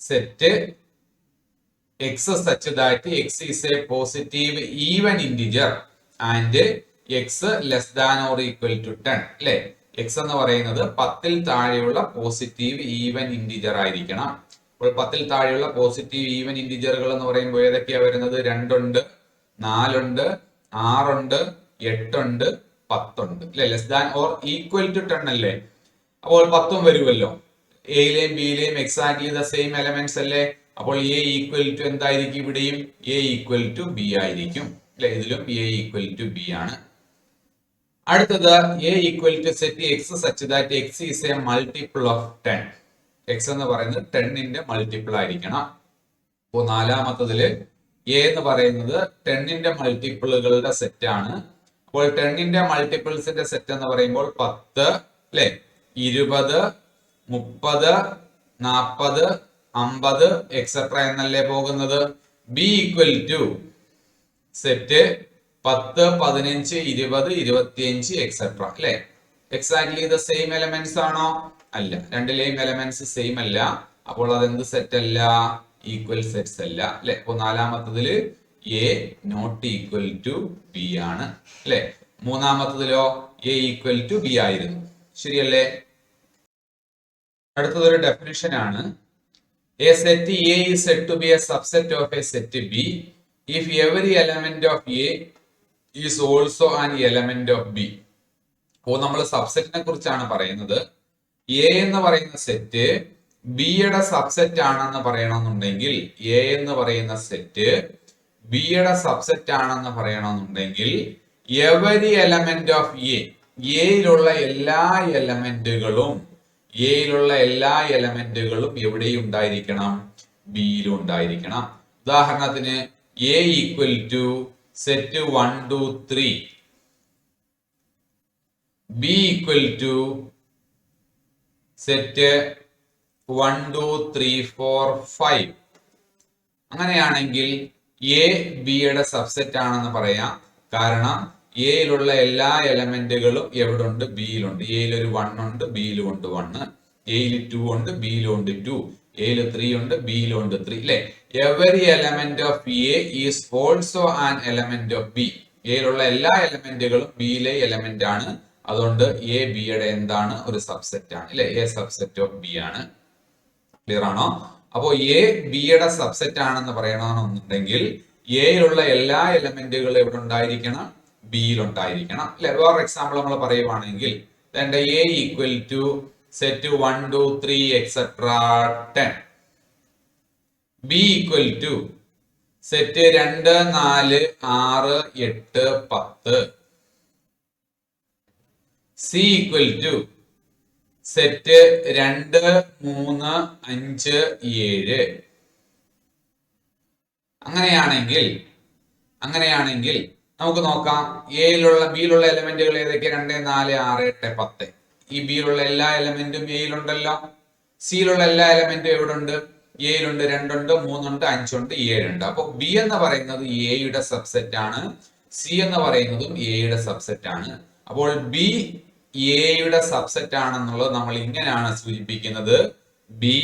Set X such that X is a positive even integer and X less than or equal to 10 അല്ലെ. X എന്ന് പറയുന്നത് 10ൽ താഴെയുള്ള positive even integer ആയിരിക്കണം. അപ്പോൾ 10ൽ താഴെയുള്ള positive even ഇന്റിജറുകൾ എന്ന് പറയുമ്പോൾ ഏതൊക്കെയാ വരുന്നത്? 2 ഉണ്ട്, 4 ഉണ്ട്, 6 ഉണ്ട്, 8 ഉണ്ട്, 10 ഉണ്ട് അല്ലെ. Less than or equal to 10 അല്ലേ. അപ്പോൾ 10ഉം വരുമല്ലോ. എയിലെയും ബിയിലെയും എക്സാക്ട്ലി ദ സെയിം എലമെന്റ്സ് അല്ലേ. അപ്പോൾ എ ഈക്വൽ ടു എന്തായിരിക്കും? ഇവിടെയും എ ഈക്വൽ ടു ബി ആയിരിക്കും അല്ലെ. ഇതിലും എ ഈക്വൽ ടു ബി ആണ്. അടുത്തത് A equal to set X such that X is a multiple of 10. X എന്ന് പറയുന്നത് 10ന്റെ മൾട്ടിപ്പിൾ ആയിരിക്കണം. അപ്പോൾ നാലാമത്തതില് എ എന്ന് പറയുന്നത് 10ന്റെ മൾട്ടിപ്പിളുകളുടെ സെറ്റ് ആണ്. അപ്പോൾ 10ന്റെ മൾട്ടിപ്പിൾസിന്റെ സെറ്റ് എന്ന് പറയുമ്പോൾ 10 അല്ലെ, 20, 30, 40, 50 എക്സെട്ര എന്നല്ലേ പോകുന്നത്. B equal to set 10, 15, 20, 25 etcetera അല്ലെ. എക്സാക്ട്ലി ദ സെയിം എലമെന്റ്സ് ആണോ? അല്ല. രണ്ടിലെയും എലമെന്റ്സ് സെയിം അല്ല. അപ്പോൾ അതെന്ത് സെറ്റ് അല്ല? ഈക്വൽ സെറ്റ്സ് അല്ല അല്ലെ. അപ്പൊ നാലാമത്തതില് A not equal to B ആണ് അല്ലെ. മൂന്നാമത്തതിലോ എ ഈക്വൽ ടു ബി ആയിരുന്നു. ശരിയല്ലേ? അടുത്തതൊരു ഡെഫിനിഷൻ ആണ്. A set A is said to be a subset of a set B if every element of A is also an element of B. അപ്പോൾ നമ്മൾ സബ്സെറ്റിനെ കുറിച്ചാണ് പറയുന്നത്. എ എന്ന് പറയുന്ന സെറ്റ് ബിയുടെ സബ്സെറ്റ് ആണെന്ന് പറയണമെന്നുണ്ടെങ്കിൽ, എ എന്ന് പറയുന്ന സെറ്റ് ബിയുടെ സബ്സെറ്റ് ആണെന്ന് പറയണമെന്നുണ്ടെങ്കിൽ എവരി എലമെന്റ് ഓഫ് എ, എയിലുള്ള എല്ലാ എലമെന്റുകളും എവിടെയും ഉണ്ടായിരിക്കണം? ബിയിലും ഉണ്ടായിരിക്കണം. ഉദാഹരണത്തിന് A equal to set 1 2 3 B equal to set 1 2 3 4 5. അങ്ങനെയാണെങ്കിൽ എ ബിയുടെ സബ്സെറ്റ് ആണെന്ന് പറയാം. കാരണം എയിലുള്ള എല്ലാ എലമെന്റുകളും എവിടെ ഉണ്ട്? ബിയിലുണ്ട്. എയിൽ ഒരു 1 ഉണ്ട്, ബിയിലും ഉണ്ട് 1. എയിൽ 2 ഉണ്ട്, ബിയിലും ഉണ്ട് 2. എയിൽ 3 ഉണ്ട്, ബിയിലും ഉണ്ട് 3. അല്ലെ? Every element of A is also an element of B. എയിലുള്ള എല്ലാ എലമെന്റുകളും ബിയിലെ എലമെന്റ് ആണ്. അതുകൊണ്ട് എ ബിയുടെ എന്താണ്? ഒരു സബ്സെറ്റ് ആണ്. അല്ലെ? എ സബ്സെറ്റ് ഓഫ് ബി ആണ്. ക്ലിയർ ആണോ? അപ്പോ എ ബിയുടെ സബ്സെറ്റ് ആണെന്ന് പറയണമെന്നുണ്ടെങ്കിൽ എയിലുള്ള എല്ലാ എലമെന്റുകളും എവിടെ ഉണ്ടായിരിക്കണം? ബിയിൽ ഉണ്ടായിരിക്കണം. അല്ലെ? വേറൊരു എക്സാമ്പിൾ നമ്മൾ പറയുവാണെങ്കിൽ A equal to set 1 2 3 etcetera 10. B equal to set 2 4 6 8 10. C equal to set 2 3 5 7. അങ്ങനെയാണെങ്കിൽ നമുക്ക് നോക്കാം എയിലുള്ള ബിയിലുള്ള എലമെന്റുകൾ ഏതൊക്കെ? 2 4 6 8 10. ഈ ബിയിലുള്ള എല്ലാ എലമെന്റും എയിലുണ്ടല്ലോ. സിയിലുള്ള എല്ലാ എലമെന്റും എവിടെ ഉണ്ട്? എയിലുണ്ട്. 2 ഉണ്ട്, 3 ഉണ്ട്, 5 ഉണ്ട്, 7 ഉണ്ട്. അപ്പൊ ബി എന്ന് പറയുന്നത് എയുടെ സബ്സെറ്റ് ആണ്. സി എന്ന് പറയുന്നതും എയുടെ സബ്സെറ്റ് ആണ്. അപ്പോൾ ബി എയുടെ സബ്സെറ്റ് ആണെന്നുള്ളത് നമ്മൾ ഇങ്ങനെയാണ് സൂചിപ്പിക്കുന്നത്: B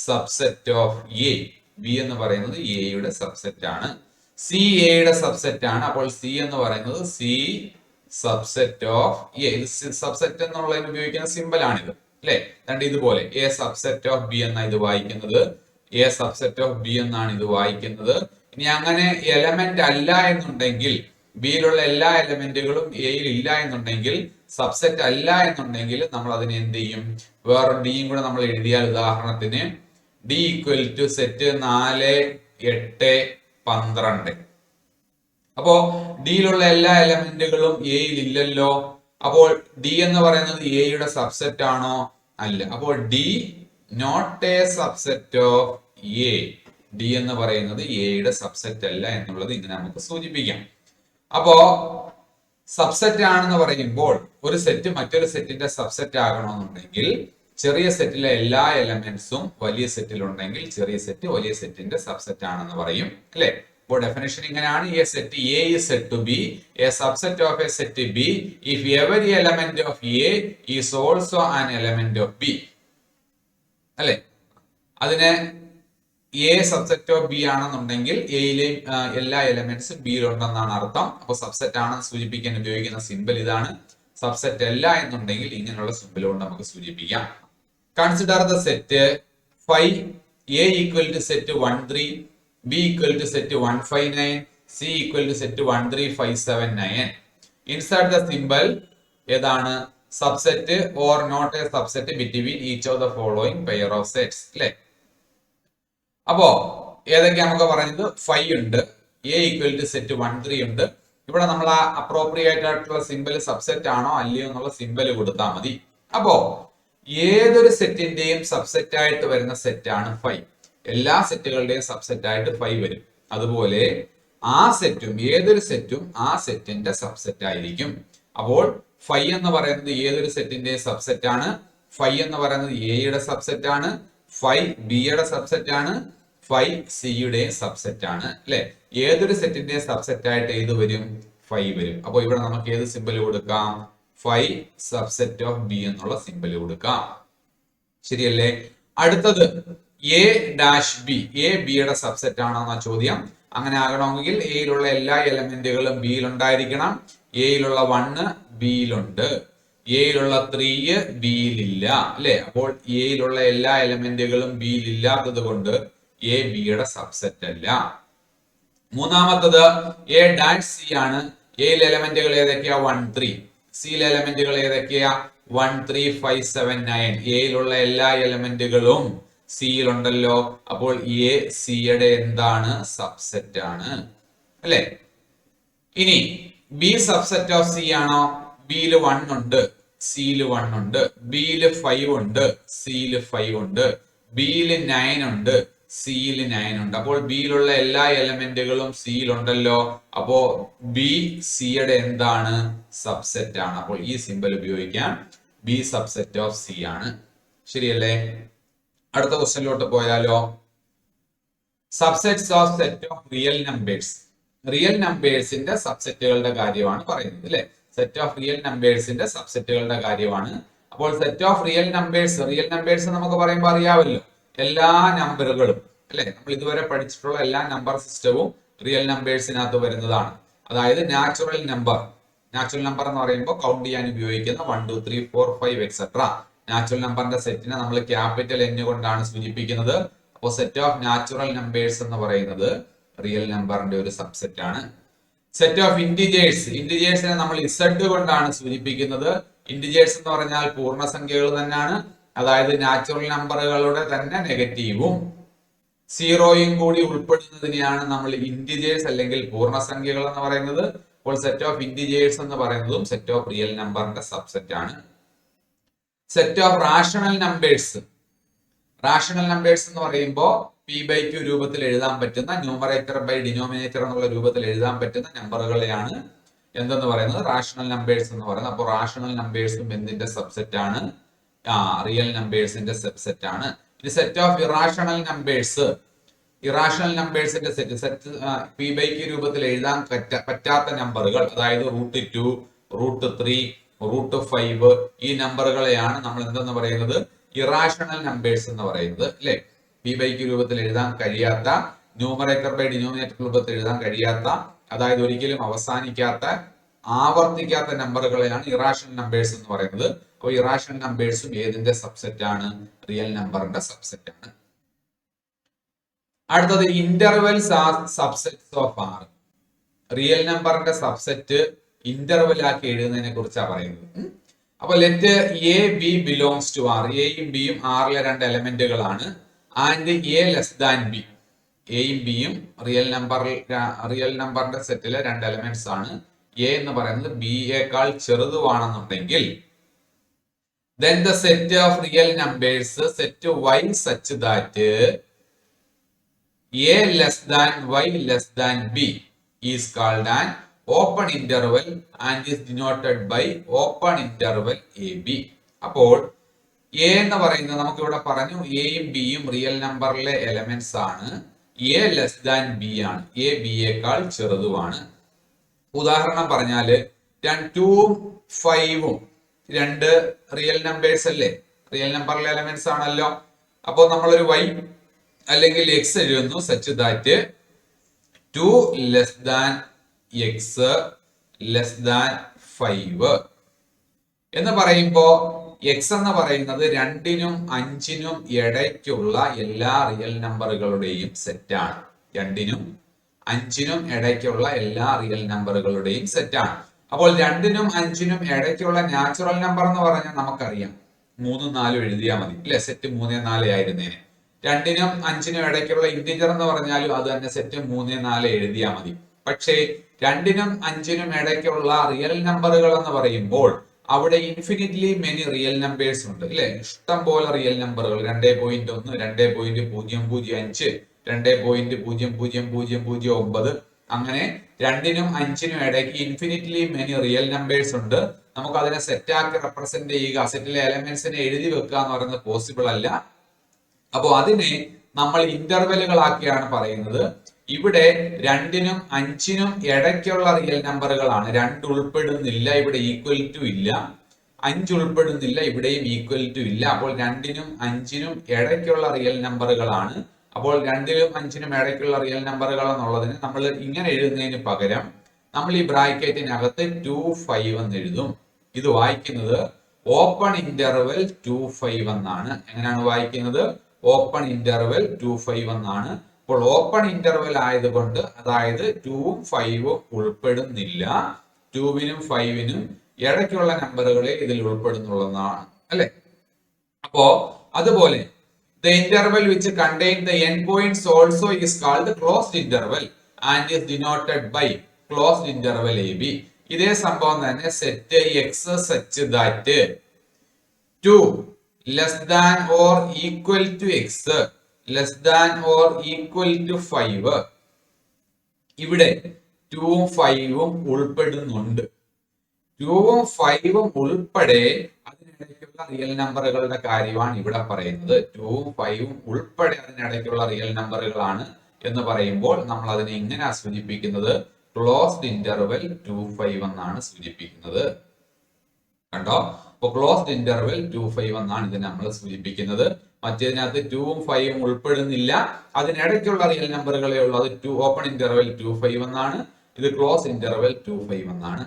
subset of A. B എന്ന് പറയുന്നത് എയുടെ സബ്സെറ്റ് ആണ്. സി എയുടെ സബ്സെറ്റ് ആണ്. അപ്പോൾ സി എന്ന് പറയുന്നത് C subset of A. Subset എന്നുള്ളതിന് ഉപയോഗിക്കുന്ന സിമ്പൽ ആണിത്. അല്ലെ? രണ്ട് ഇതുപോലെ എ സബ്സെറ്റ് ഓഫ് ബി എന്നാണ് ഇത് വായിക്കുന്നത്. എ സബ്സെറ്റ് ഓഫ് ബി എന്നാണ് ഇത് വായിക്കുന്നത്. ഇനി അങ്ങനെ എലമെന്റ് അല്ല എന്നുണ്ടെങ്കിൽ, ബിയിലുള്ള എല്ലാ എലമെന്റുകളും എയിൽ ഇല്ല എന്നുണ്ടെങ്കിൽ, സബ്സെറ്റ് അല്ല എന്നുണ്ടെങ്കിൽ നമ്മൾ അതിനെ എന്ത് ചെയ്യും? വേറെ ഡിയും കൂടെ നമ്മൾ എഴുതിയാൽ, ഉദാഹരണത്തിന് ഡി ഈക്വൽ ടു സെറ്റ് 4 8 12. അപ്പോ ഡിയിലുള്ള എല്ലാ എലമെന്റുകളും എയിൽ ഇല്ലല്ലോ. അപ്പോൾ ഡി എന്ന് പറയുന്നത് എയുടെ സബ്സെറ്റ് ആണോ? അല്ല. അപ്പോൾ D not a subset of A. D എന്ന് പറയുന്നത് എയുടെ സബ്സെറ്റ് അല്ല എന്നുള്ളത് ഇങ്ങനെ നമുക്ക് സൂചിപ്പിക്കാം. അപ്പോ സബ്സെറ്റ് ആണെന്ന് പറയുമ്പോൾ ഒരു സെറ്റ് മറ്റൊരു സെറ്റിന്റെ സബ്സെറ്റ് ആകണമെന്നുണ്ടെങ്കിൽ ചെറിയ സെറ്റിലെ എല്ലാ എലമെന്റ്സും വലിയ സെറ്റിൽ ഉണ്ടെങ്കിൽ ചെറിയ സെറ്റ് വലിയ സെറ്റിന്റെ സബ്സെറ്റ് ആണെന്ന് പറയും. അല്ലെ? അപ്പോൾ ഡെഫിനിഷൻ ഇങ്ങനെയാണ്: a set A is said to be a subset of a set B if every element of A is also an element of B. അല്ലെ? അതിനെ എ സബ്സെറ്റ് ഓഫ് ബി ആണെന്നുണ്ടെങ്കിൽ എയിലെ എല്ലാ എലമെന്റ്സും ബിയിലുണ്ടെന്നാണ് അർത്ഥം. അപ്പൊ സബ്സെറ്റ് ആണെന്ന് സൂചിപ്പിക്കാൻ ഉപയോഗിക്കുന്ന സിമ്പൽ ഇതാണ്. സബ്സെറ്റ് അല്ല എന്നുണ്ടെങ്കിൽ ഇങ്ങനെയുള്ള സിമ്പൽ കൊണ്ട് നമുക്ക് സൂചിപ്പിക്കാം. Consider the set 5 A equal to set 1 3, B equal to set 1 5 9, C equal to set 1 3 5 7 9. Insert the symbol ഏതാണ്? Subset or not a subset between each of the following pair of sets. അല്ലെ? അപ്പോ ഏതൊക്കെയാ നമുക്ക് പറഞ്ഞത്? 5 ഉണ്ട്, A equal to set 1 3 ഉണ്ട്. ഇവിടെ നമ്മൾ ആ അപ്രോപ്രിയേറ്റ് ആയിട്ടുള്ള സിമ്പൽ സബ്സെറ്റ് ആണോ അല്ലയോ എന്നുള്ള സിമ്പൽ കൊടുത്താൽ മതി. അപ്പോ ഏതൊരു സെറ്റിന്റെയും സബ്സെറ്റ് ആയിട്ട് വരുന്ന സെറ്റ് ആണ് 5. എല്ലാ സെറ്റുകളുടെയും സബ്സെറ്റ് ആയിട്ട് 5 വരും. അതുപോലെ ആ സെറ്റും ഏതൊരു സെറ്റും ആ സെറ്റിന്റെ സബ്സെറ്റ് ആയിരിക്കും. അപ്പോൾ 5 എന്ന് പറയുന്നത് ഏതൊരു സെറ്റിന്റെയും സബ്സെറ്റ് ആണ്. 5 എന്ന് പറയുന്നത് എയുടെ സബ്സെറ്റ് ആണ്. 5 ബിയുടെ സബ്സെറ്റ് ആണ്. 5 സിയുടെയും സബ്സെറ്റ് ആണ്. അല്ലെ? ഏതൊരു സെറ്റിന്റെ സബ്സെറ്റ് ആയിട്ട് ഏത് വരും? 5 വരും. അപ്പൊ ഇവിടെ നമുക്ക് ഏത് സിമ്പൽ കൊടുക്കാം? 5 സബ്സെറ്റ് ഓഫ് ബി എന്നുള്ള സിമ്പൽ കൊടുക്കാം. ശരിയല്ലേ? അടുത്തത് എ ഡാഷ് ബി. എ ബിയുടെ സബ്സെറ്റ് ആണോ എന്ന ചോദ്യം. അങ്ങനെ ആകണമെങ്കിൽ എയിലുള്ള എല്ലാ എലമെന്റുകളും ബിയിൽ ഉണ്ടായിരിക്കണം. എയിലുള്ള 1 ബിയിലുണ്ട്, എയിലുള്ള 3 ബിയിലില്ല. അല്ലെ? അപ്പോൾ എയിലുള്ള എല്ലാ എലമെന്റുകളും ബിയിൽ ഇല്ലാത്തത് കൊണ്ട് എ ബിയുടെ സബ്സെറ്റ് അല്ല. മൂന്നാമത്തത് എ ഡാഷ് സി ആണ്. എയിലെ എലമെന്റുകൾ ഏതൊക്കെയാ? 1 3. സിയിലെ എലമെന്റുകൾ ഏതൊക്കെയാ? 1 3 5 7 9. എയിലുള്ള എല്ലാ എലമെന്റുകളും സിയിലുണ്ടല്ലോ. അപ്പോൾ എ സിയുടെ എന്താണ്? സബ്സെറ്റ് ആണ്. അല്ലെ? ഇനി ബി സബ്സെറ്റ് ഓഫ് സി ആണോ? ബിയിൽ 1 ഉണ്ട്, സിയിൽ 1 ഉണ്ട്. ബിയിൽ 5 ഉണ്ട്, സിയിൽ 5 ഉണ്ട്. ബിയിൽ 9 ഉണ്ട്, സിയിൽ 9 ഉണ്ട്. അപ്പോൾ ബിയിലുള്ള എല്ലാ എലമെന്റുകളും സിയിലുണ്ടല്ലോ. അപ്പോ ബി സിയുടെ എന്താണ്? സബ്സെറ്റ് ആണ്. അപ്പോൾ ഈ സിമ്പൽ ഉപയോഗിക്കാം. ബി സബ്സെറ്റ് ഓഫ് സി ആണ്. ശരിയല്ലേ? അടുത്ത ക്വസ്റ്റ്യനിലോട്ട് പോയാലോ? Subsets of set of real numbers. Real നമ്പേഴ്സിന്റെ സബ്സെറ്റുകളുടെ കാര്യമാണ് പറയുന്നത് അല്ലെ. സെറ്റ് ഓഫ് റിയൽ നമ്പേഴ്സിന്റെ സബ്സെറ്റുകളുടെ കാര്യമാണ്. അപ്പോൾ സെറ്റ് ഓഫ് റിയൽ നമ്പേഴ്സ് നമുക്ക് പറയുമ്പോൾ അറിയാമല്ലോ, എല്ലാ നമ്പറുകളും അല്ലെ, നമ്മൾ ഇതുവരെ പഠിച്ചിട്ടുള്ള എല്ലാ നമ്പർ സിസ്റ്റവും റിയൽ നമ്പേഴ്സിനകത്ത് വരുന്നതാണ്. അതായത് നാച്ചുറൽ നമ്പർ എന്ന് പറയുമ്പോൾ കൗണ്ട് ചെയ്യാൻ ഉപയോഗിക്കുന്ന 1 2 3 4 5 എക്സെട്ര നാച്ചുറൽ നമ്പറിന്റെ സെറ്റിനെ നമ്മൾ ക്യാപിറ്റൽ N കൊണ്ടാണ് സൂചിപ്പിക്കുന്നത്. അപ്പോൾ സെറ്റ് ഓഫ് നാച്ചുറൽ നമ്പേഴ്സ് എന്ന് പറയുന്നത് റിയൽ നമ്പറിന്റെ ഒരു സബ്സെറ്റ് ആണ്. സെറ്റ് ഓഫ് ഇന്റിജേഴ്സിനെ നമ്മൾ Z കൊണ്ടാണ് സൂചിപ്പിക്കുന്നത്. ഇന്റിജേഴ്സ് എന്ന് പറഞ്ഞാൽ പൂർണ്ണസംഖ്യകൾ തന്നെയാണ്. അതായത് നാച്ചുറൽ നമ്പറുകളുടെ തന്നെ നെഗറ്റീവും സീറോയും കൂടി ഉൾപ്പെടുന്നതിനെയാണ് നമ്മൾ ഇന്റിജേഴ്സ് അല്ലെങ്കിൽ പൂർണ്ണസംഖ്യകൾ എന്ന് പറയുന്നത്. അപ്പോൾ സെറ്റ് ഓഫ് ഇന്റിജേഴ്സ് എന്ന് പറയുന്നതും സെറ്റ് ഓഫ് റിയൽ നമ്പറിന്റെ സബ്സെറ്റ് ആണ്. സെറ്റ് ഓഫ് റാഷണൽ നമ്പേഴ്സ് എന്ന് പറയുമ്പോൾ P/Q രൂപത്തിൽ എഴുതാൻ പറ്റുന്ന, ന്യൂമറേറ്റർ ബൈ ഡിനോമിനേറ്റർ എന്നുള്ള രൂപത്തിൽ എഴുതാൻ പറ്റുന്ന നമ്പറുകളെയാണ് എന്തെന്ന് പറയുന്നത്? റാഷണൽ നമ്പേഴ്സ് എന്ന് പറയുന്നത്. അപ്പോൾ റാഷണൽ നമ്പേഴ്സും എന്തിന്റെ സബ്സെറ്റ് ആണ്? റിയൽ നമ്പേഴ്സിന്റെ സബ്സെറ്റ് ആണ്. ഇനി സെറ്റ് ഓഫ് ഇറാഷണൽ നമ്പേഴ്സിന്റെ സെറ്റ് P/Q രൂപത്തിൽ എഴുതാൻ പറ്റാത്ത നമ്പറുകൾ, അതായത് √2, √3, √5 ഈ നമ്പറുകളെയാണ് നമ്മൾ എന്തെന്ന് പറയുന്നത്? ഇറാഷണൽ നമ്പേഴ്സ് എന്ന് പറയുന്നത് അല്ലെ. P/Q രൂപത്തിൽ എഴുതാൻ കഴിയാത്ത, ന്യൂമറേറ്റർ ബൈ ഡിനോമിനേറ്റർ രൂപത്തിൽ എഴുതാൻ കഴിയാത്ത, അതായത് ഒരിക്കലും അവസാനിക്കാത്ത, ആവർത്തിക്കാത്ത നമ്പറുകളെയാണ് ഇറാഷണൽ നമ്പേഴ്സ് എന്ന് പറയുന്നത്. അപ്പോൾ ഇറാഷണൽ നമ്പേഴ്സും ഏതിന്റെ സബ്സെറ്റ് ആണ്? റിയൽ നമ്പറിന്റെ സബ്സെറ്റ് ആണ്. അടുത്തത് intervals are subsets of R. Real നമ്പറിന്റെ സബ്സെറ്റ് ഇന്റർവെൽ ആക്കി എഴുതുന്നതിനെ കുറിച്ചാണ് പറയുന്നത്. അപ്പൊ let A B belongs to R. എയും ബിയും ആറിലെ രണ്ട് എലമെന്റുകളാണ്. And A less than B. എയും ബിയും റിയൽ നമ്പറിന്റെ സെറ്റിലെ രണ്ട് എലമെന്റ്സ് ആണ്. എ എന്ന് പറയുന്നത് ബിയേക്കാൾ ചെറുതുവാണെന്നുണ്ടെങ്കിൽ then the set of real numbers set y such that a less than y less than b is called an open interval and is denoted by open interval ab. അപ്പോൾ A എന്ന് പറയുന്നത് നമുക്ക് ഇവിടെ പറഞ്ഞു, എയും ബിയും റിയൽ നമ്പറിലെ elements ആണ്. എ ലെസ് ദാൻ ബി ആണ്. എ ബിയേക്കാൾ ചെറുതുമാണ്. ഉദാഹരണം പറഞ്ഞാല് 2ഉം 5ഉം രണ്ട് റിയൽ നമ്പേഴ്സ് അല്ലേ, റിയൽ നമ്പറിലെ എലമെന്റ്സ് ആണല്ലോ. അപ്പോൾ നമ്മളൊരു y അല്ലെങ്കിൽ x എഴുതുന്നു such that 2 less than x less than 5 എന്ന് പറയുമ്പോ x എന്ന് പറയുന്നത് 2നും 5നും ഇടയ്ക്കുള്ള എല്ലാ റിയൽ നമ്പറുകളുടെയും സെറ്റാണ്. 2നും 5നും ഇടയ്ക്കുള്ള എല്ലാ റിയൽ നമ്പറുകളുടെയും സെറ്റാണ്. അപ്പോൾ 2നും 5നും ഇടയ്ക്കുള്ള നാച്ചുറൽ നമ്പർ എന്ന് പറഞ്ഞാൽ നമുക്കറിയാം 3 4 എഴുതിയാൽ മതി അല്ലെ. സെറ്റ് 3 4 ആയിരുന്നേനെ. 2നും 5നും ഇടയ്ക്കുള്ള ഇന്റിജർ എന്ന് പറഞ്ഞാലും അത് തന്നെ സെറ്റ് 3 4 എഴുതിയാൽ മതി. പക്ഷേ 2നും 5നും ഇടയ്ക്കുള്ള റിയൽ നമ്പറുകൾ എന്ന് പറയുമ്പോൾ അവിടെ ഇൻഫിനിറ്റ്ലി മെനി റിയൽ നമ്പേഴ്സ് ഉണ്ട് അല്ലെ. ഇഷ്ടം പോലെ റിയൽ നമ്പറുകൾ 2.1 2.005 2.0009 അങ്ങനെ 2നും 5നും ഇടയ്ക്ക് ഇൻഫിനിറ്റ്ലി മെനി റിയൽ നമ്പേഴ്സ് ഉണ്ട്. നമുക്ക് അതിനെ സെറ്റാക്കി റെപ്രസെന്റ് ചെയ്യുക, സെറ്റിലെ എലമെന്റ്സിനെ എഴുതി വെക്കുക എന്ന് പറയുന്നത് പോസിബിൾ അല്ല. അപ്പോൾ അതിനെ നമ്മൾ ഇന്റർവെലുകളാക്കിയാണ് പറയുന്നത്. ഇവിടെ 2നും 5നും ഇടയ്ക്കുള്ള റിയൽ നമ്പറുകളാണ്. 2 ഉൾപ്പെടുന്നില്ല, ഇവിടെ ഈക്വൽ ടു ഇല്ല. 5 ഉൾപ്പെടുന്നില്ല, ഇവിടെയും ഈക്വൽ ടു ഇല്ല. അപ്പോൾ 2നും 5നും ഇടയ്ക്കുള്ള റിയൽ നമ്പറുകളാണ്. അപ്പോൾ 2നും 5നും ഇടയ്ക്കുള്ള റിയൽ നമ്പറുകൾ എന്നുള്ളതിന് നമ്മൾ ഇങ്ങനെ എഴുതുന്നതിന് പകരം നമ്മൾ ഈ ബ്രാക്കറ്റിനകത്ത് 2 5 എന്ന് എഴുതും. ഇത് വായിക്കുന്നത് ഓപ്പൺ ഇന്റർവെൽ 2 5 എന്നാണ്. എങ്ങനെയാണ് വായിക്കുന്നത്? ഓപ്പൺ ഇന്റർവെൽ 2 5 എന്നാണ്. അപ്പോൾ ഓപ്പൺ ഇന്റർവെൽ ആയതുകൊണ്ട്, അതായത് 2ഉം 5ഉം ഉൾപ്പെടുന്നില്ല, 2നും 5നും ഇടയ്ക്കുള്ള നമ്പറുകളെ ഇതിൽ ഉൾപ്പെടുന്നുള്ളതാണ് അല്ലെ. അപ്പോ അതുപോലെ the interval which contain the endpoints also is called closed interval and is denoted by closed interval AB. ഇതേ സംഭവം തന്നെ set x such that 2 less than or equal to x less than or equal to 5, ഇവിടെ 2ഉം 5ഉം ഉൾപ്പെടുന്നുണ്ട്. 2ഉം 5ഉം ഉൾപ്പെടെ അതിനിടയ്ക്കുള്ള real നമ്പറുകളുടെ കാര്യമാണ് ഇവിടെ പറയുന്നത്. 2ഉം 5ഉം ഉൾപ്പെടെ അതിനിടയ്ക്കുള്ള റിയൽ നമ്പറുകളാണ് എന്ന് പറയുമ്പോൾ നമ്മൾ അതിനെ എങ്ങനെയാ സൂചിപ്പിക്കുന്നത്? ക്ലോസ്ഡ് ഇന്റർവെൽ 2, 5 എന്നാണ് സൂചിപ്പിക്കുന്നത്. കണ്ടോ? അപ്പൊ ക്ലോസ്ഡ് ഇന്റർവെൽ 2, 5 എന്നാണ് ഇതിനെ നമ്മൾ സൂചിപ്പിക്കുന്നത്. മറ്റേതിനകത്ത് 2ഉം 5ഉം ഉൾപ്പെടുന്നില്ല, അതിനിടയ്ക്കുള്ള റിയൽ നമ്പറുകളെ ഉള്ളത്. ഓപ്പൺ ഇന്റർവെൽ 2, 5 എന്നാണ്, ഇത് ക്ലോസ് ഇന്റർവെൽ 2, 5 എന്നാണ്.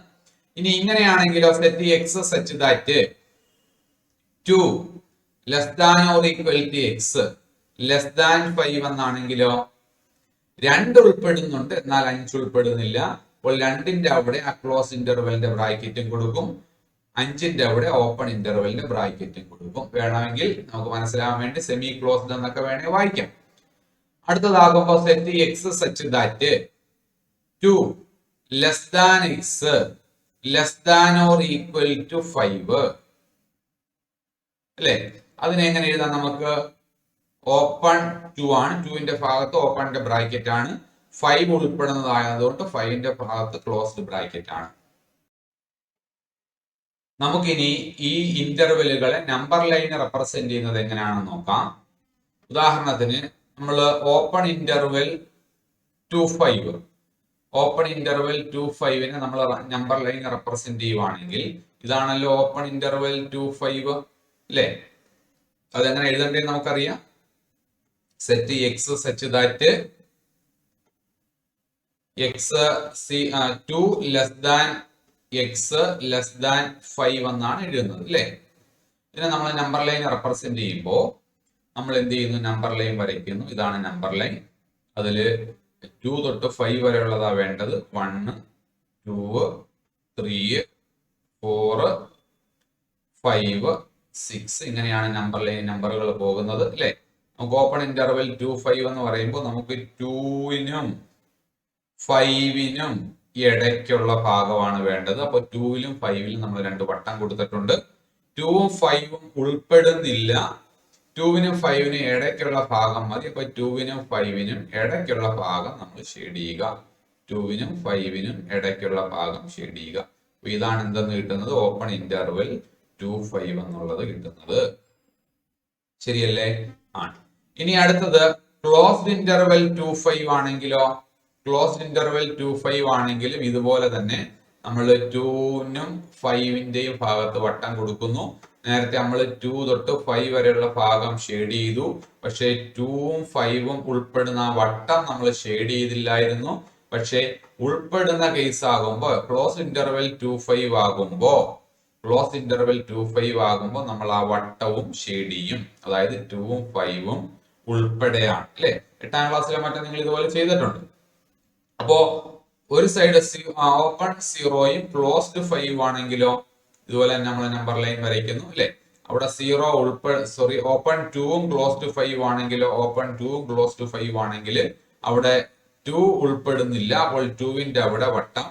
ഇനി ഇങ്ങനെയാണെങ്കിലോ, set X such that 2 less than or equal to X less than 5 എന്നാണെങ്കിലോ, 2 ഉൾപ്പെടുന്നുണ്ട് എന്നാൽ 5 ഉൾപ്പെടുന്നില്ല. അപ്പോൾ 2ന്റെ അവിടെ ആ ക്ലോസ് ഇന്റർവെലിന്റെ ബ്രാക്കറ്റും കൊടുക്കും, 5ന്റെ അവിടെ ഓപ്പൺ ഇന്റർവെലിന്റെ ബ്രാക്കറ്റും കൊടുക്കും. വേണമെങ്കിൽ നമുക്ക് മനസ്സിലാവാൻ വേണ്ടി സെമി ക്ലോസ്ഡ് എന്നൊക്കെ വേണേ വായിക്കാം. അടുത്തതാകുമ്പോൾ set X such that 2 less than X less than or equal to 5 അല്ലെ? അതിനെങ്ങനെ എഴുതാം നമുക്ക്? ഓപ്പൺ 2 ആണ്, 2ന്റെ ഭാഗത്ത് ഓപ്പണിന്റെ ബ്രാക്കറ്റ് ആണ്, 5 ഉൾപ്പെടുന്നതായതുകൊണ്ട് 5ന്റെ ഭാഗത്ത് ക്ലോസ്ഡ് ബ്രാക്കറ്റ് ആണ്. നമുക്കിനി ഈ ഇന്റർവെലുകളെ നമ്പർ ലൈൻ റെപ്രസെന്റ് ചെയ്യുന്നത് എങ്ങനെയാണെന്ന് നോക്കാം. ഉദാഹരണത്തിന് നമ്മൾ ഓപ്പൺ ഇന്റർവെൽ 2, 5 ഓപ്പൺ ഇന്റർവെൽ 2, 5നെ നമ്മൾ നമ്പർ ലൈൻ റെപ്രസെന്റ് ചെയ്യുവാണെങ്കിൽ ഇതാണല്ലോ ഓപ്പൺ ഇന്റർവെൽ 2, 5 അല്ലെ? അതെങ്ങനെ എഴുതേണ്ടത് നമുക്കറിയാം. Set X such that X 2 less than X less than 5 എന്നാണ് എഴുതുന്നത് അല്ലെ? ഇതിനെ നമ്മൾ നമ്പർ ലൈൻ റെപ്രസെന്റ് ചെയ്യുമ്പോൾ നമ്മൾ എന്ത് ചെയ്യുന്നു? നമ്പർ ലൈൻ വരയ്ക്കുന്നു. ഇതാണ് നമ്പർ ലൈൻ. അതില് 2 തൊട്ട് 5 വരെ ഉള്ളതാ വേണ്ടത്. 1, 2, 3, 4, 5, 6 ഇങ്ങനെയാണ് നമ്പർ ലൈൻ നമ്പറുകൾ പോകുന്നത് അല്ലെ? നമുക്ക് ഓപ്പൺ ഇന്റർവെൽ 2, 5 എന്ന് പറയുമ്പോൾ നമുക്ക് 2നും 5നും ഇടയ്ക്കുള്ള ഭാഗമാണ് വേണ്ടത്. അപ്പൊ 2ലും 5ലും നമ്മൾ 2 വട്ടം കൊടുത്തിട്ടുണ്ട്. 2ഉം 5ഉം ഉൾപ്പെടുന്നില്ല, 2നും 5നും ഇടയ്ക്കുള്ള ഭാഗം മതി. അപ്പൊ 2നും 5നും ഇടയ്ക്കുള്ള ഭാഗം നമ്മൾ ഷെയ്ഡ് ചെയ്യുക. 2നും 5നും ഇടയ്ക്കുള്ള ഭാഗം ഷെയ്ഡ് ചെയ്യുക. അപ്പൊ ഇതാണ് എന്തെന്ന് കിട്ടുന്നത്? ഓപ്പൺ ഇന്റർവെൽ 2, 5 എന്നുള്ളത് കിട്ടുന്നത്. ശരിയല്ലേ? ആണ്. ഇനി അടുത്തത് ക്ലോസ്ഡ് ഇന്റർവെൽ 2, 5 ആണെങ്കിലോ, ക്ലോസ്ഡ് ഇന്റർവെൽ 2, 5 ആണെങ്കിലും ഇതുപോലെ തന്നെ നമ്മൾ 2നും 5ന്റെയും ഭാഗത്ത് വട്ടം കൊടുക്കുന്നു. നേരത്തെ നമ്മൾ 2 തൊട്ട് 5 വരെയുള്ള ഭാഗം ഷെയ്ഡ് ചെയ്തു, പക്ഷേ 2ഉം 5ഉം ഉൾപ്പെടുന്ന ആ വട്ടം നമ്മൾ ഷെയ്ഡ് ചെയ്തില്ലായിരുന്നു. പക്ഷെ ഉൾപ്പെടുന്ന കേസ് ആകുമ്പോൾ ക്ലോസ് ഇന്റർവെൽ 2, 5 ആകുമ്പോൾ നമ്മൾ ആ വട്ടവും ഷെയ്ഡ് ചെയ്യും. അതായത് 2ഉം 5ഉം ഉൾപ്പെടെയാണ് അല്ലെ? 8ാം ക്ലാസ്സിലെ മറ്റും നിങ്ങൾ ഇതുപോലെ ചെയ്തിട്ടുണ്ട്. അപ്പോ ഒരു സൈഡ് ഓപ്പൺ 0യും ക്ലോസ്ഡ് 5 ആണെങ്കിലോ ഇതുപോലെ നമ്മൾ നമ്പർ ലൈൻ വരയ്ക്കുന്നു അല്ലെ? അവിടെ 0 ഓപ്പൺ 2ഉം ക്ലോസ്ഡ് 5 ആണെങ്കിലോ, ഓപ്പൺ 2ഉം ക്ലോസ്ഡ് 5 ആണെങ്കിൽ അവിടെ 2 ഉൾപ്പെടുന്നില്ല. അപ്പോൾ 2ന്റെ അവിടെ വട്ടം,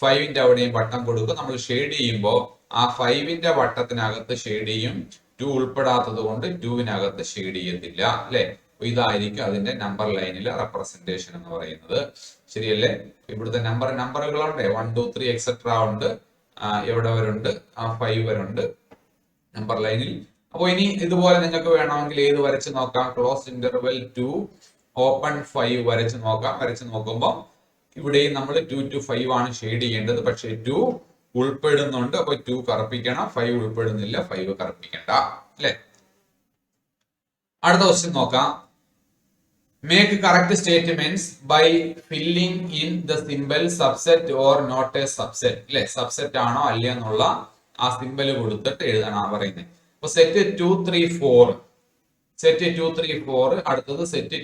5ന്റെ അവിടെയും വട്ടം കൊടുക്കും. നമ്മൾ ഷെയ്ഡ് ചെയ്യുമ്പോൾ ആ 5ന്റെ വട്ടത്തിനകത്ത് ഷെയ്ഡ് ചെയ്യും, 2 ഉൾപ്പെടാത്തത് കൊണ്ട് 2വിനകത്ത് ഷെയ്ഡ് ചെയ്യത്തില്ല അല്ലെ? ഇതായിരിക്കും അതിന്റെ നമ്പർ ലൈനിലെ റെപ്രസെന്റേഷൻ എന്ന് പറയുന്നത്. ശരിയല്ലേ? ഇവിടുത്തെ നമ്പറുകളുണ്ട്, 1, 2, 3 എക്സെട്ര ഉണ്ട്, എവിടെ വരുണ്ട്? 5 വരുണ്ട് നമ്പർ ലൈനിൽ. അപ്പോൾ ഇനി ഇതുപോലെ നിങ്ങൾക്ക് വേണമെങ്കിൽ ഏത് വരച്ച് നോക്കാം? ക്ലോസ് ഇന്റർവെൽ 2, ഓപ്പൺ 5 വരച്ച് നോക്കാം. വരച്ച് നോക്കുമ്പോൾ ഇവിടെയും നമ്മൾ 2 to 5 ആണ് ഷെയ്ഡ് ചെയ്യേണ്ടത്. പക്ഷേ 2 ഉൾപ്പെടുന്നുണ്ട്, അപ്പൊ 2 കറുപ്പിക്കണം. 5 ഉൾപ്പെടുന്നില്ല, 5 കറുപ്പിക്കണ്ട അല്ലെ? അടുത്ത ക്വസ്റ്റ്യൻ നോക്കാം. Make correct statements by filling in the symbol subset or not a subset അല്ലെ? സബ്സെറ്റ് ആണോ അല്ലേ എന്നുള്ള ആ സിംബൽ കൊടുത്തിട്ട് എഴുതണം പറയുന്നത്. അപ്പൊ സെറ്റ് 2, 3, 4 സെറ്റ് 2, 3, 4 അടുത്തത് സെറ്റ്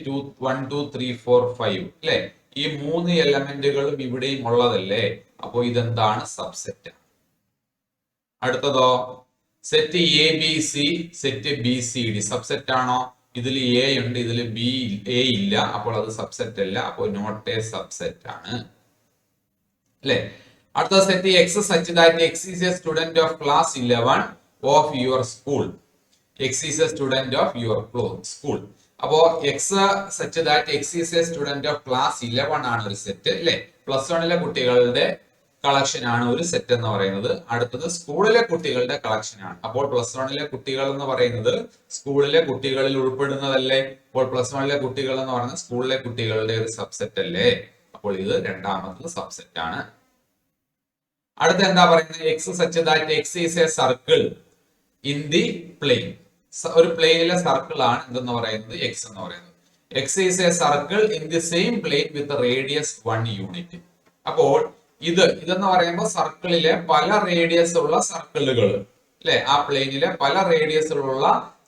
1, 2, 3, 4, 5 അല്ലെ? ഈ 3 എലമെന്റുകളും ഇവിടെയും ഉള്ളതല്ലേ? അപ്പൊ ഇതെന്താണ്? സബ്സെറ്റ്. അടുത്തതോ set A B C, set B C D subset ആണോ? ഇതിൽ എ ഉണ്ട്, ഇതിൽ എ ഇല്ല, അപ്പോൾ അത് സബ്സെറ്റ് അല്ല, അപ്പോൾ നോട്ട് എ സബ്സെറ്റ് ആണ് അല്ലെ? അടുത്ത set X such that X is a student of class 11 of your school. X is a student of your school. അപ്പോ X such that X is a student of class 11 ആണ് ഒരു set അല്ലെ. +1 കുട്ടികളുടെ collection ആണ് ഒരു set എന്ന് പറയുന്നത്. അടുത്തത് സ്കൂളിലെ കുട്ടികളുടെ കളക്ഷൻ ആണ്. അപ്പോൾ +1 കുട്ടികൾ എന്ന് പറയുന്നത് സ്കൂളിലെ കുട്ടികളിൽ ഉൾപ്പെടുന്നതല്ലേ. അപ്പോൾ +1 കുട്ടികൾ എന്ന് പറയുന്നത് സ്കൂളിലെ കുട്ടികളുടെ ഒരു സബ്സെറ്റ് അല്ലേ. അപ്പോൾ ഇത് രണ്ടാമത്തത് സബ്സെറ്റ് ആണ്. അടുത്ത എന്താ പറയുന്നത്, x such that X is a circle in the plane. ഒരു പ്ലെയിനിലെ സർക്കിൾ ആണ് എന്തെന്ന് പറയുന്നത് എക്സ് എന്ന് പറയുന്നത്. X is a circle in the same plane with radius 1 unit. അപ്പോൾ ഇതെന്ന് പറയുമ്പോൾ സർക്കിളിലെ പല റേഡിയസ് ഉള്ള സർക്കിളുകൾ അല്ലെ, ആ പ്ലെയിനിലെ പല റേഡിയസ് ഉള്ള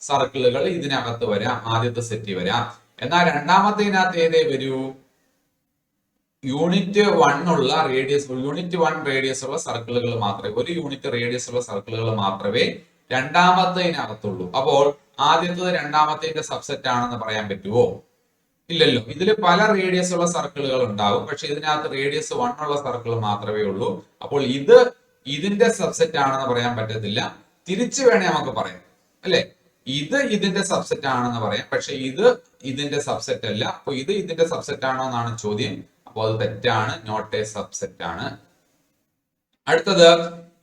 സർക്കിളുകൾ ഇതിനകത്ത് വരാം, ആദ്യത്തെ സെറ്റിൽ വരാം. എന്നാൽ രണ്ടാമത്തേതിനകത്ത് ഏതേ വരൂ, യൂണിറ്റ് 1 ഉള്ള റേഡിയസ്, യൂണിറ്റ് 1 റേഡിയസ് ഉള്ള സർക്കിളുകൾ മാത്രമേ, ഒരു യൂണിറ്റ് റേഡിയസ് ഉള്ള സർക്കിളുകൾ മാത്രമേ രണ്ടാമത്തേതിനകത്തുള്ളൂ. അപ്പോൾ ആദ്യത്തത് രണ്ടാമത്തേതിന്റെ സബ്സെറ്റ് ആണെന്ന് പറയാൻ പറ്റുമോ? ഇല്ലല്ലോ. ഇതിൽ പല റേഡിയസ് ഉള്ള സർക്കിളുകൾ ഉണ്ടാവും, പക്ഷെ ഇതിനകത്ത് റേഡിയസ് 1 ഉള്ള സർക്കിൾ മാത്രമേ ഉള്ളൂ. അപ്പോൾ ഇതിന്റെ സബ്സെറ്റ് ആണെന്ന് പറയാൻ പറ്റത്തില്ല. തിരിച്ചു വേണേ നമുക്ക് പറയാം അല്ലെ, ഇതിന്റെ സബ്സെറ്റ് ആണെന്ന് പറയാം, പക്ഷെ ഇതിന്റെ സബ്സെറ്റ് അല്ല. അപ്പൊ ഇതിന്റെ സബ്സെറ്റ് ആണോ എന്നാണ് ചോദ്യം. അപ്പോൾ അത് തെറ്റാണ്, നോട്ട് എ സബ്സെറ്റ് ആണ്. അടുത്തത്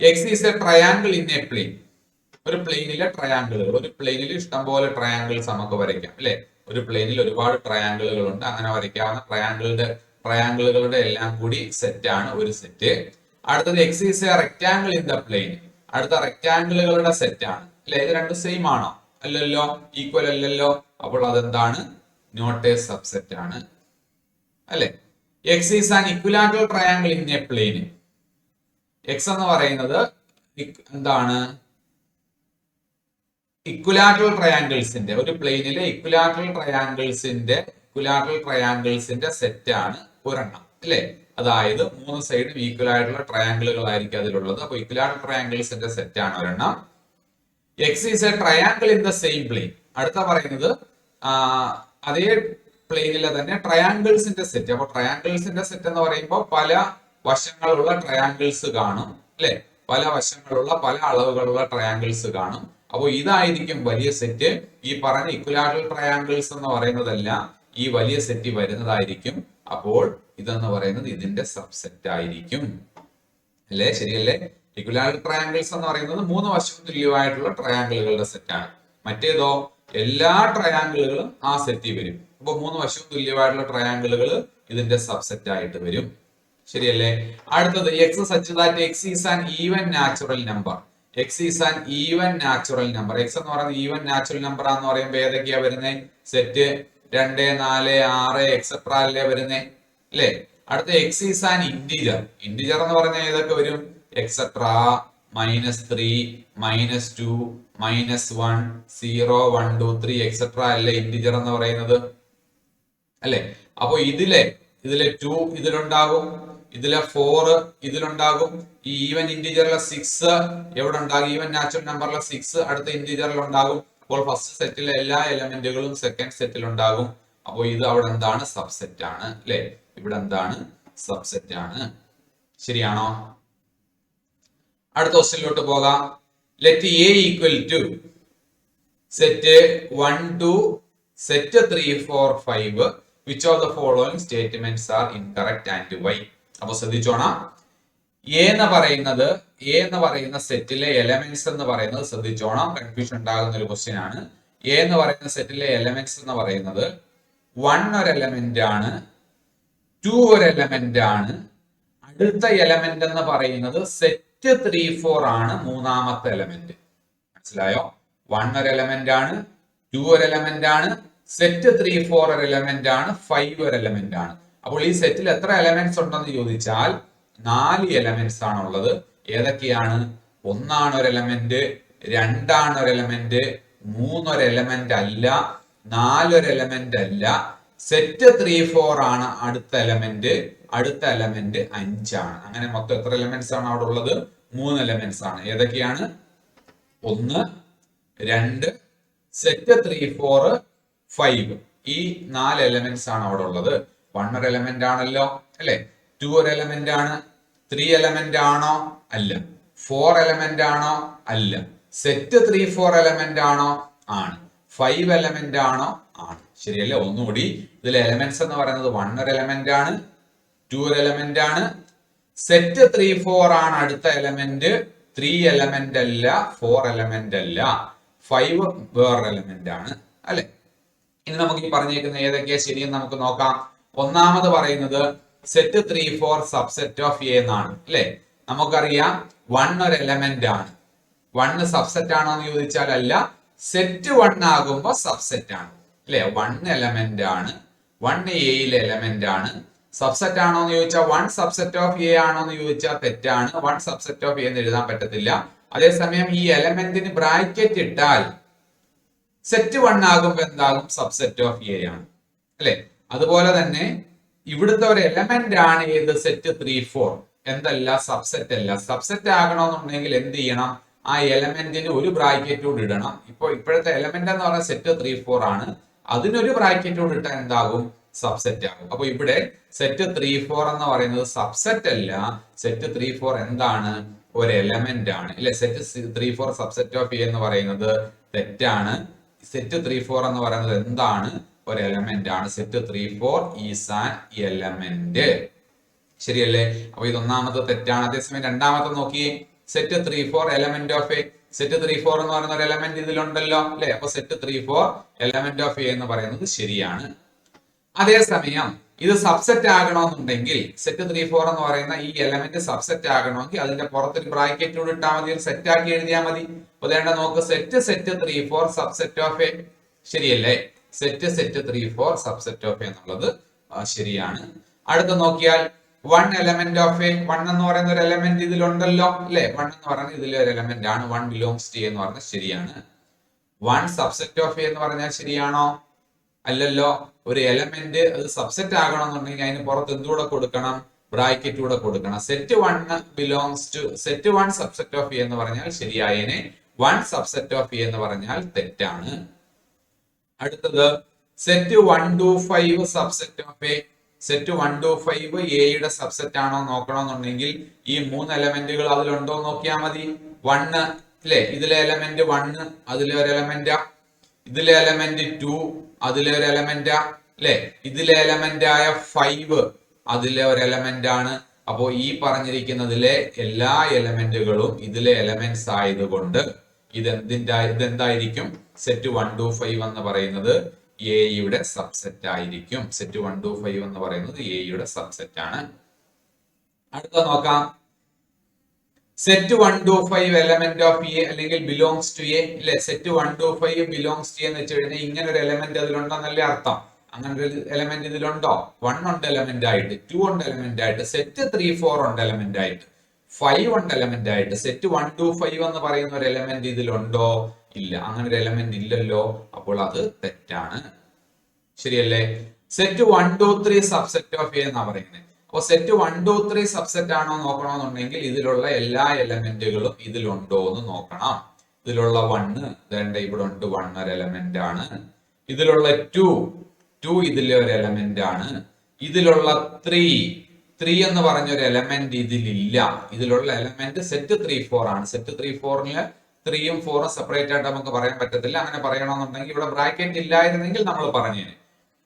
x is a triangle in a plane. ഒരു പ്ലെയിനിലെ ട്രയാങ്കിളുകൾ, ഒരു പ്ലെയിനിൽ ഇഷ്ടംപോലെ ട്രയാങ്കിൾസ് നമുക്ക് വരയ്ക്കാം അല്ലെ. ഒരു പ്ലെയിനിൽ ഒരുപാട് ട്രയാങ്കിളുകൾ ഉണ്ട്, അങ്ങനെ വരയ്ക്കാവുന്ന ട്രയാങ്കിളുകളുടെ എല്ലാം കൂടി സെറ്റ് ആണ് ഒരു സെറ്റ്. അടുത്തത് x is A rectangle in the plain. അടുത്ത റെക്ടാങ്കിളുകളുടെ സെറ്റ് ആണ് അല്ലെ. ഇത് രണ്ടും സെയിം ആണോ? അല്ലല്ലോ, ഈക്വൽ അല്ലല്ലോ. അപ്പോൾ അതെന്താണ്? നോട്ട് എ സബ്സെറ്റ് ആണ് അല്ലെ. X is an equilateral triangle in a plane. X എന്ന് പറയുന്നത് എന്താണ്? ഇക്വിലാറ്ററൽ ട്രയാങ്കിൾസിന്റെ, ഒരു പ്ലെയിനിലെ ഇക്വിലാറ്ററൽ ട്രയാങ്കിൾസിന്റെ സെറ്റ് ആണ് ഒരെണ്ണം അല്ലെ. അതായത് 3 സൈഡും ഈക്വൽ ആയിട്ടുള്ള ട്രയാങ്കിളുകൾ ആയിരിക്കും അതിലുള്ളത്. അപ്പൊ ഇക്വിലാറ്ററൽ ട്രയാങ്കിൾസിന്റെ സെറ്റ് ആണ് ഒരെണ്ണം. X is a triangle in the same plane. അടുത്ത പറയുന്നത് അതേ പ്ലെയിനിലെ തന്നെ ട്രയാങ്കിൾസിന്റെ സെറ്റ്. അപ്പൊ ട്രയാങ്കിൾസിന്റെ സെറ്റ് എന്ന് പറയുമ്പോൾ പല വശങ്ങളുള്ള ട്രയാങ്കിൾസ് കാണും അല്ലെ, പല വശങ്ങളുള്ള പല അളവുകളുള്ള ട്രയാങ്കിൾസ് കാണും. അപ്പോൾ ഇതായിരിക്കും വലിയ സെറ്റ്. ഈ പറഞ്ഞ ഇക്വിലാറ്ററൽ ട്രയാങ്കിൾസ് എന്ന് പറയുന്നതല്ല, ഈ വലിയ സെറ്റ് വരുന്നതായിരിക്കും. അപ്പോൾ ഇതെന്ന് പറയുന്നത് ഇതിന്റെ സബ്സെറ്റ് ആയിരിക്കും അല്ലേ, ശരിയല്ലേ? ഇക്വിലാറ്ററൽ ട്രയാങ്കിൾസ് എന്ന് പറയുന്നത് 3 വശവും തുല്യമായിട്ടുള്ള ട്രയാങ്കിളുകളുടെ സെറ്റാണ്. മറ്റേതോ എല്ലാ ട്രയാങ്കിളുകളും ആ സെറ്റിൽ വരും. അപ്പൊ 3 വശവും തുല്യമായിട്ടുള്ള ട്രയാങ്കിളുകൾ ഇതിന്റെ സബ്സെറ്റ് ആയിട്ട് വരും, ശരിയല്ലേ? അടുത്തത് X such that X is an even natural number. X is an even natural number. X എന്ന് പറയുന്നത് ഈവൻ നാച്ചുറൽ നമ്പർ ആണെന്ന് പറയുമ്പോൾ ഏതൊക്കെയാ വരുന്നത്? സെറ്റ് 2, 4, 6 എക്സെട്ര അല്ലേ വരുന്നേ അല്ലേ. അടുത്ത X is an integer. Integer എന്ന് പറഞ്ഞാൽ ഏതൊക്കെ വരും? എക്സെട്ര, -3, -2, -1, 0, 1, 2, 3 എക്സെട്ര അല്ലേ ഇന്റിജർ എന്ന് പറയുന്നത് അല്ലെ. അപ്പൊ ഇതിലെ 2 ഇതിലുണ്ടാകും, ഇതിലെ 4 ഇതിലുണ്ടാകും. ഈ ഈവൻ ഇന്റിജറിലെ 6 എവിടെ ഉണ്ടാകും? ഈവൻ നാച്ചുറൽ നമ്പറിലെ 6 അടുത്ത ഇന്റിജറിൽ ഉണ്ടാകും. അപ്പോൾ ഫസ്റ്റ് സെറ്റിലെ എല്ലാ എലമെന്റുകളും സെക്കൻഡ് സെറ്റിൽ ഉണ്ടാകും. അപ്പോൾ ഇത് അവിടെ എന്താണ്? സബ്സെറ്റ് ആണ് അല്ലെ. ഇവിടെ എന്താണ്? സബ്സെറ്റ് ആണ്, ശരിയാണോ? അടുത്ത ക്വസ്റ്റ്യനിലോട്ട് പോകാം. Let A equal to set 1 to set 3, 4, 5. which of the following statements are incorrect and why? അപ്പൊ ശ്രദ്ധിച്ചോണം. എ എന്ന് പറയുന്ന സെറ്റിലെ എലമെന്റ്സ് എന്ന് പറയുന്നത് ശ്രദ്ധിച്ചോണം, കൺഫ്യൂഷൻ ഉണ്ടാകുന്ന ഒരു ക്വസ്റ്റ്യൻ ആണ്. എ എന്ന് പറയുന്ന സെറ്റിലെ എലമെന്റ്സ് എന്ന് പറയുന്നത് 1 ഒരു എലമെന്റ് ആണ്, 2 ഒരു എലമെന്റ് ആണ്. അടുത്ത എലമെന്റ് എന്ന് പറയുന്നത് സെറ്റ് 3, 4 ആണ് മൂന്നാമത്തെ എലമെന്റ്. മനസ്സിലായോ? 1 ഒരു എലമെന്റ് ആണ്, 2 ഒരു എലമെന്റ് ആണ്, സെറ്റ് 3, 4 ഒരു എലമെന്റ് ആണ്, 5 ഒരു എലമെന്റ് ആണ്. അപ്പോൾ ഈ സെറ്റിൽ എത്ര എലമെന്റ്സ് ഉണ്ടെന്ന് ചോദിച്ചാൽ 4 എലമെന്റ്സ് ആണ് ഉള്ളത്. ഏതൊക്കെയാണ്? 1 ആണ് ഒരു എലമെന്റ്, 2 ആണ് ഒരു എലമെന്റ്, 3 ഒരു എലമെന്റ് അല്ല, 4 ഒരു എലമെന്റ് അല്ല, സെറ്റ് 3, 4 ആണ് അടുത്ത എലമെന്റ് 5 ആണ്. അങ്ങനെ മൊത്തം എത്ര എലമെന്റ്സ് ആണ് അവിടെ ഉള്ളത്? 3 എലമെന്റ്സ് ആണ്. ഏതൊക്കെയാണ്? 1, 2, സെറ്റ് 3, 4, 5. ഈ 4 എലമെന്റ്സ് ആണ് അവിടെ ഉള്ളത്. 1 ഒരു എലമെന്റ് ആണല്ലോ അല്ലെ, 2 ഒരു എലമെന്റ് ആണ്, 3 എലമെന്റ് ആണോ? അല്ല. 4 എലമെന്റ് ആണോ? അല്ല. സെറ്റ് 3, 4 എലമെന്റ് ആണോ? ആണ്. 5 എലമെന്റ് ആണോ? ആണ്. ശരിയല്ലേ? ഒന്നുകൂടി ഇതിൽ എലമെന്റ്സ് എന്ന് പറയുന്നത് 1 ഒരു എലമെന്റ് ആണ്, 2 ഒരു എലമെന്റ് ആണ്, സെറ്റ് 3 4 ആണ് അടുത്ത എലമെന്റ്, 3 എലമെന്റ് അല്ല, 4 എലമെന്റ് അല്ല, 5 വേറൊരു എലമെന്റ് ആണ് അല്ലെ? ഇനി നമുക്ക് ഈ പറഞ്ഞേക്കുന്ന ഏതൊക്കെയാ ശരിയെന്ന് നമുക്ക് നോക്കാം. ഒന്നാമത് പറയുന്നത് സെറ്റ് 3 4 സബ്സെറ്റ് ഓഫ് എ എന്നാണ് അല്ലെ? നമുക്കറിയാം 1 ഒരു എലമെന്റ് ആണ്. 1 സബ്സെറ്റ് ആണോ എന്ന് ചോദിച്ചാൽ അല്ല, സെറ്റ് 1 ആകുമ്പോ സബ്സെറ്റ് ആണ് അല്ലെ? 1 എലമെന്റ് ആണ്, 1 എയിലെ എലമെന്റ് ആണ്. സബ്സെറ്റ് ആണോ എന്ന് ചോദിച്ചാൽ 1 സബ്സെറ്റ് ഓഫ് എ ആണോ എന്ന് ചോദിച്ചാൽ തെറ്റാണ്. 1 സബ്സെറ്റ് ഓഫ് എ എന്ന് എഴുതാൻ പറ്റത്തില്ല. അതേസമയം ഈ എലമെന്റിന് ബ്രാക്കറ്റ് ഇട്ടാൽ സെറ്റ് 1 ആകുമ്പോ എന്താകും? സബ്സെറ്റ് ഓഫ് എ ആണ് അല്ലെ? അതുപോലെ തന്നെ ഇവിടുത്തെ ഒരു എലമെന്റ് ആണ് ഏത്? സെറ്റ് 3 4. എന്തല്ല? സബ്സെറ്റ് അല്ല. സബ്സെറ്റ് ആകണമെന്നുണ്ടെങ്കിൽ എന്ത് ചെയ്യണം? ആ എലമെന്റിന് ഒരു ബ്രാക്കറ്റ് കൂടി ഇടണം. ഇപ്പോഴത്തെ എലമെന്റ് എന്ന് പറയുന്നത് സെറ്റ് 3 4 ആണ്. അതിനൊരു ബ്രാക്കറ്റ് കൂടി ഇട്ടാൽ എന്താകും? സബ്സെറ്റ് ആകും. അപ്പൊ ഇവിടെ സെറ്റ് 3 4 എന്ന് പറയുന്നത് സബ്സെറ്റ് അല്ല. സെറ്റ് 3 4 എന്താണ്? ഒരു എലമെന്റ് ആണ് അല്ലെ? സെറ്റ് 3 4 സബ്സെറ്റ് ഓഫ് എ എന്ന് പറയുന്നത് തെറ്റാണ്. സെറ്റ് 3 4 എന്ന് പറയുന്നത് എന്താണ്? ഒരു എലമെന്റ് ആണ്. Set 3 4 is an element. ശരിയല്ലേ? അപ്പൊ ഇത് ഒന്നാമത്തെ തെറ്റാണ്. അതേസമയം രണ്ടാമത്തെ നോക്കി, set 3 4 element of a. Set 3 4 എന്ന് പറയുന്ന ഒരു എലമെന്റ് ഇതിലുണ്ടല്ലോ അല്ലെ? അപ്പൊ സെറ്റ് 3 4 എലമെന്റ് ഓഫ് എ എന്ന് പറയുന്നത് ശരിയാണ്. അതേസമയം ഇത് സബ്സെറ്റ് ആകണമെന്നുണ്ടെങ്കിൽ സെറ്റ് 3 4 എന്ന് പറയുന്ന ഈ എലമെന്റ് സബ്സെറ്റ് ആകണമെങ്കിൽ അതിന്റെ പുറത്തൊരു ബ്രാക്കറ്റ് കൂടി ഇട്ടാൽ മതി, ഒരു സെറ്റ് ആക്കി എഴുതിയാൽ മതി. അപ്പൊ വേണ്ട നോക്ക്, സെറ്റ് 3 4 സബ്സെറ്റ് ഓഫ് എ. ശരിയല്ലേ? സെറ്റ് 3 4 സബ്സെറ്റ് ഓഫ് എ എന്നുള്ളത് ശരിയാണ്. അടുത്ത നോക്കിയാൽ 1 എലമെന്റ് ഓഫ് എ. 1 എന്ന് പറയുന്ന ഒരു എലമെന്റ് ഇതിലുണ്ടല്ലോ അല്ലെ? 1 എന്ന് പറയുന്നത് ഇതിലെ ഒരു എലമെന്റ് ആണ്. 1 ബിലോങ്സ് ടു എ എന്ന് പറഞ്ഞാൽ ശരിയാണ്. 1 സബ്സെറ്റ് ഓഫ് എ എന്ന് പറഞ്ഞാൽ ശരിയാണോ? അല്ലല്ലോ. ഒരു എലമെന്റ് അത് സബ്സെറ്റ് ആകണമെന്നുണ്ടെങ്കിൽ അതിന് പുറത്ത് എന്തുകൂടെ കൊടുക്കണം? ബ്രാക്കറ്റ് കൂടെ കൊടുക്കണം. Set 1 belongs to set 1 subset of A എന്ന് പറഞ്ഞാൽ ശരിയായനെ. 1 സബ്സെറ്റ് ഓഫ് എ എന്ന് പറഞ്ഞാൽ തെറ്റാണ്. അടുത്തത് set 1 to 5 subset of a. Set 1 to 5 എയുടെ സബ്സെറ്റ് ആണോ നോക്കണമെന്നുണ്ടെങ്കിൽ ഈ 3 എലമെന്റുകൾ അതിലുണ്ടോ നോക്കിയാൽ മതി. 1 അല്ലെ? ഇതിലെ എലമെന്റ് 1 അതിലെ ഒരു എലമെന്റാ. ഇതിലെ എലമെന്റ് 2 അതിലെ ഒരു എലമെന്റാ അല്ലെ? ഇതിലെ എലമെന്റ് ആയ 5 അതിലെ ഒരു എലമെന്റ് ആണ്. അപ്പോ ഈ പറഞ്ഞിരിക്കുന്നതിലെ എല്ലാ എലമെന്റുകളും ഇതിലെ എലമെന്റ്സ് ആയതുകൊണ്ട് ഇതെന്തായിരിക്കും? സെറ്റ് 1 to 5 എന്ന് പറയുന്നത് എയുടെ സബ്സെറ്റ് ആയിരിക്കും. സെറ്റ് 1 to 5 എന്ന് പറയുന്നത് എയുടെ സബ്സെറ്റ് ആണ്. അടുത്ത നോക്കാം, set 1 to 5 element of A അല്ലെങ്കിൽ ബിലോങ്സ് ടു എ അല്ലെ? സെറ്റ് 1 to 5 ബിലോങ്സ് ടു എന്ന് വെച്ച് കഴിഞ്ഞാൽ ഇങ്ങനെ ഒരു എലമെന്റ് അതിലുണ്ടെന്നല്ലേ അർത്ഥം. അങ്ങനെ ഒരു എലമെന്റ് ഇതിലുണ്ടോ? 1 ഉണ്ട് എലമെന്റ് ആയിട്ട്, 2 ഉണ്ട് എലമെന്റ് ആയിട്ട്, സെറ്റ് 3 4 ഉണ്ട് എലമെന്റ് ആയിട്ട്, 5 ഉണ്ട് എലമെന്റ് ആയിട്ട്. സെറ്റ് 1 to 5 എന്ന് പറയുന്ന ഒരു എലമെന്റ് ഇതിലുണ്ടോ? ഇല്ല. അങ്ങനെ ഒരു എലമെന്റ് ഇല്ലല്ലോ. അപ്പോൾ അത് തെറ്റാണ്. ശരിയല്ലേ? Set 1 to 3 subset of A എന്നാ പറയുന്നത്. അപ്പൊ സെറ്റ് 1 to 3 സബ്സെറ്റ് ആണോ നോക്കണമെന്നുണ്ടെങ്കിൽ ഇതിലുള്ള എല്ലാ എലമെന്റുകളും ഇതിലുണ്ടോ എന്ന് നോക്കണം. ഇതിലുള്ള 1 വേണ്ട ഇവിടെ ഉണ്ട്, 1 ഒരു എലമെന്റ് ആണ്. ഇതിലുള്ള 2 ഇതിലെ ഒരു എലമെന്റ് ആണ്. ഇതിലുള്ള 3 എന്ന് പറഞ്ഞൊരു എലമെന്റ് ഇതിലില്ല. ഇതിലുള്ള എലമെന്റ് സെറ്റ് 3 4 ആണ്. സെറ്റ് 3 4 3ഉം 4ഉം സെപ്പറേറ്റ് ആയിട്ട് നമുക്ക് പറയാൻ പറ്റത്തില്ല. അങ്ങനെ പറയണമെന്നുണ്ടെങ്കിൽ ഇവിടെ ബ്രാക്കറ്റ് ഇല്ലായിരുന്നെങ്കിൽ നമ്മൾ പറഞ്ഞേനെ.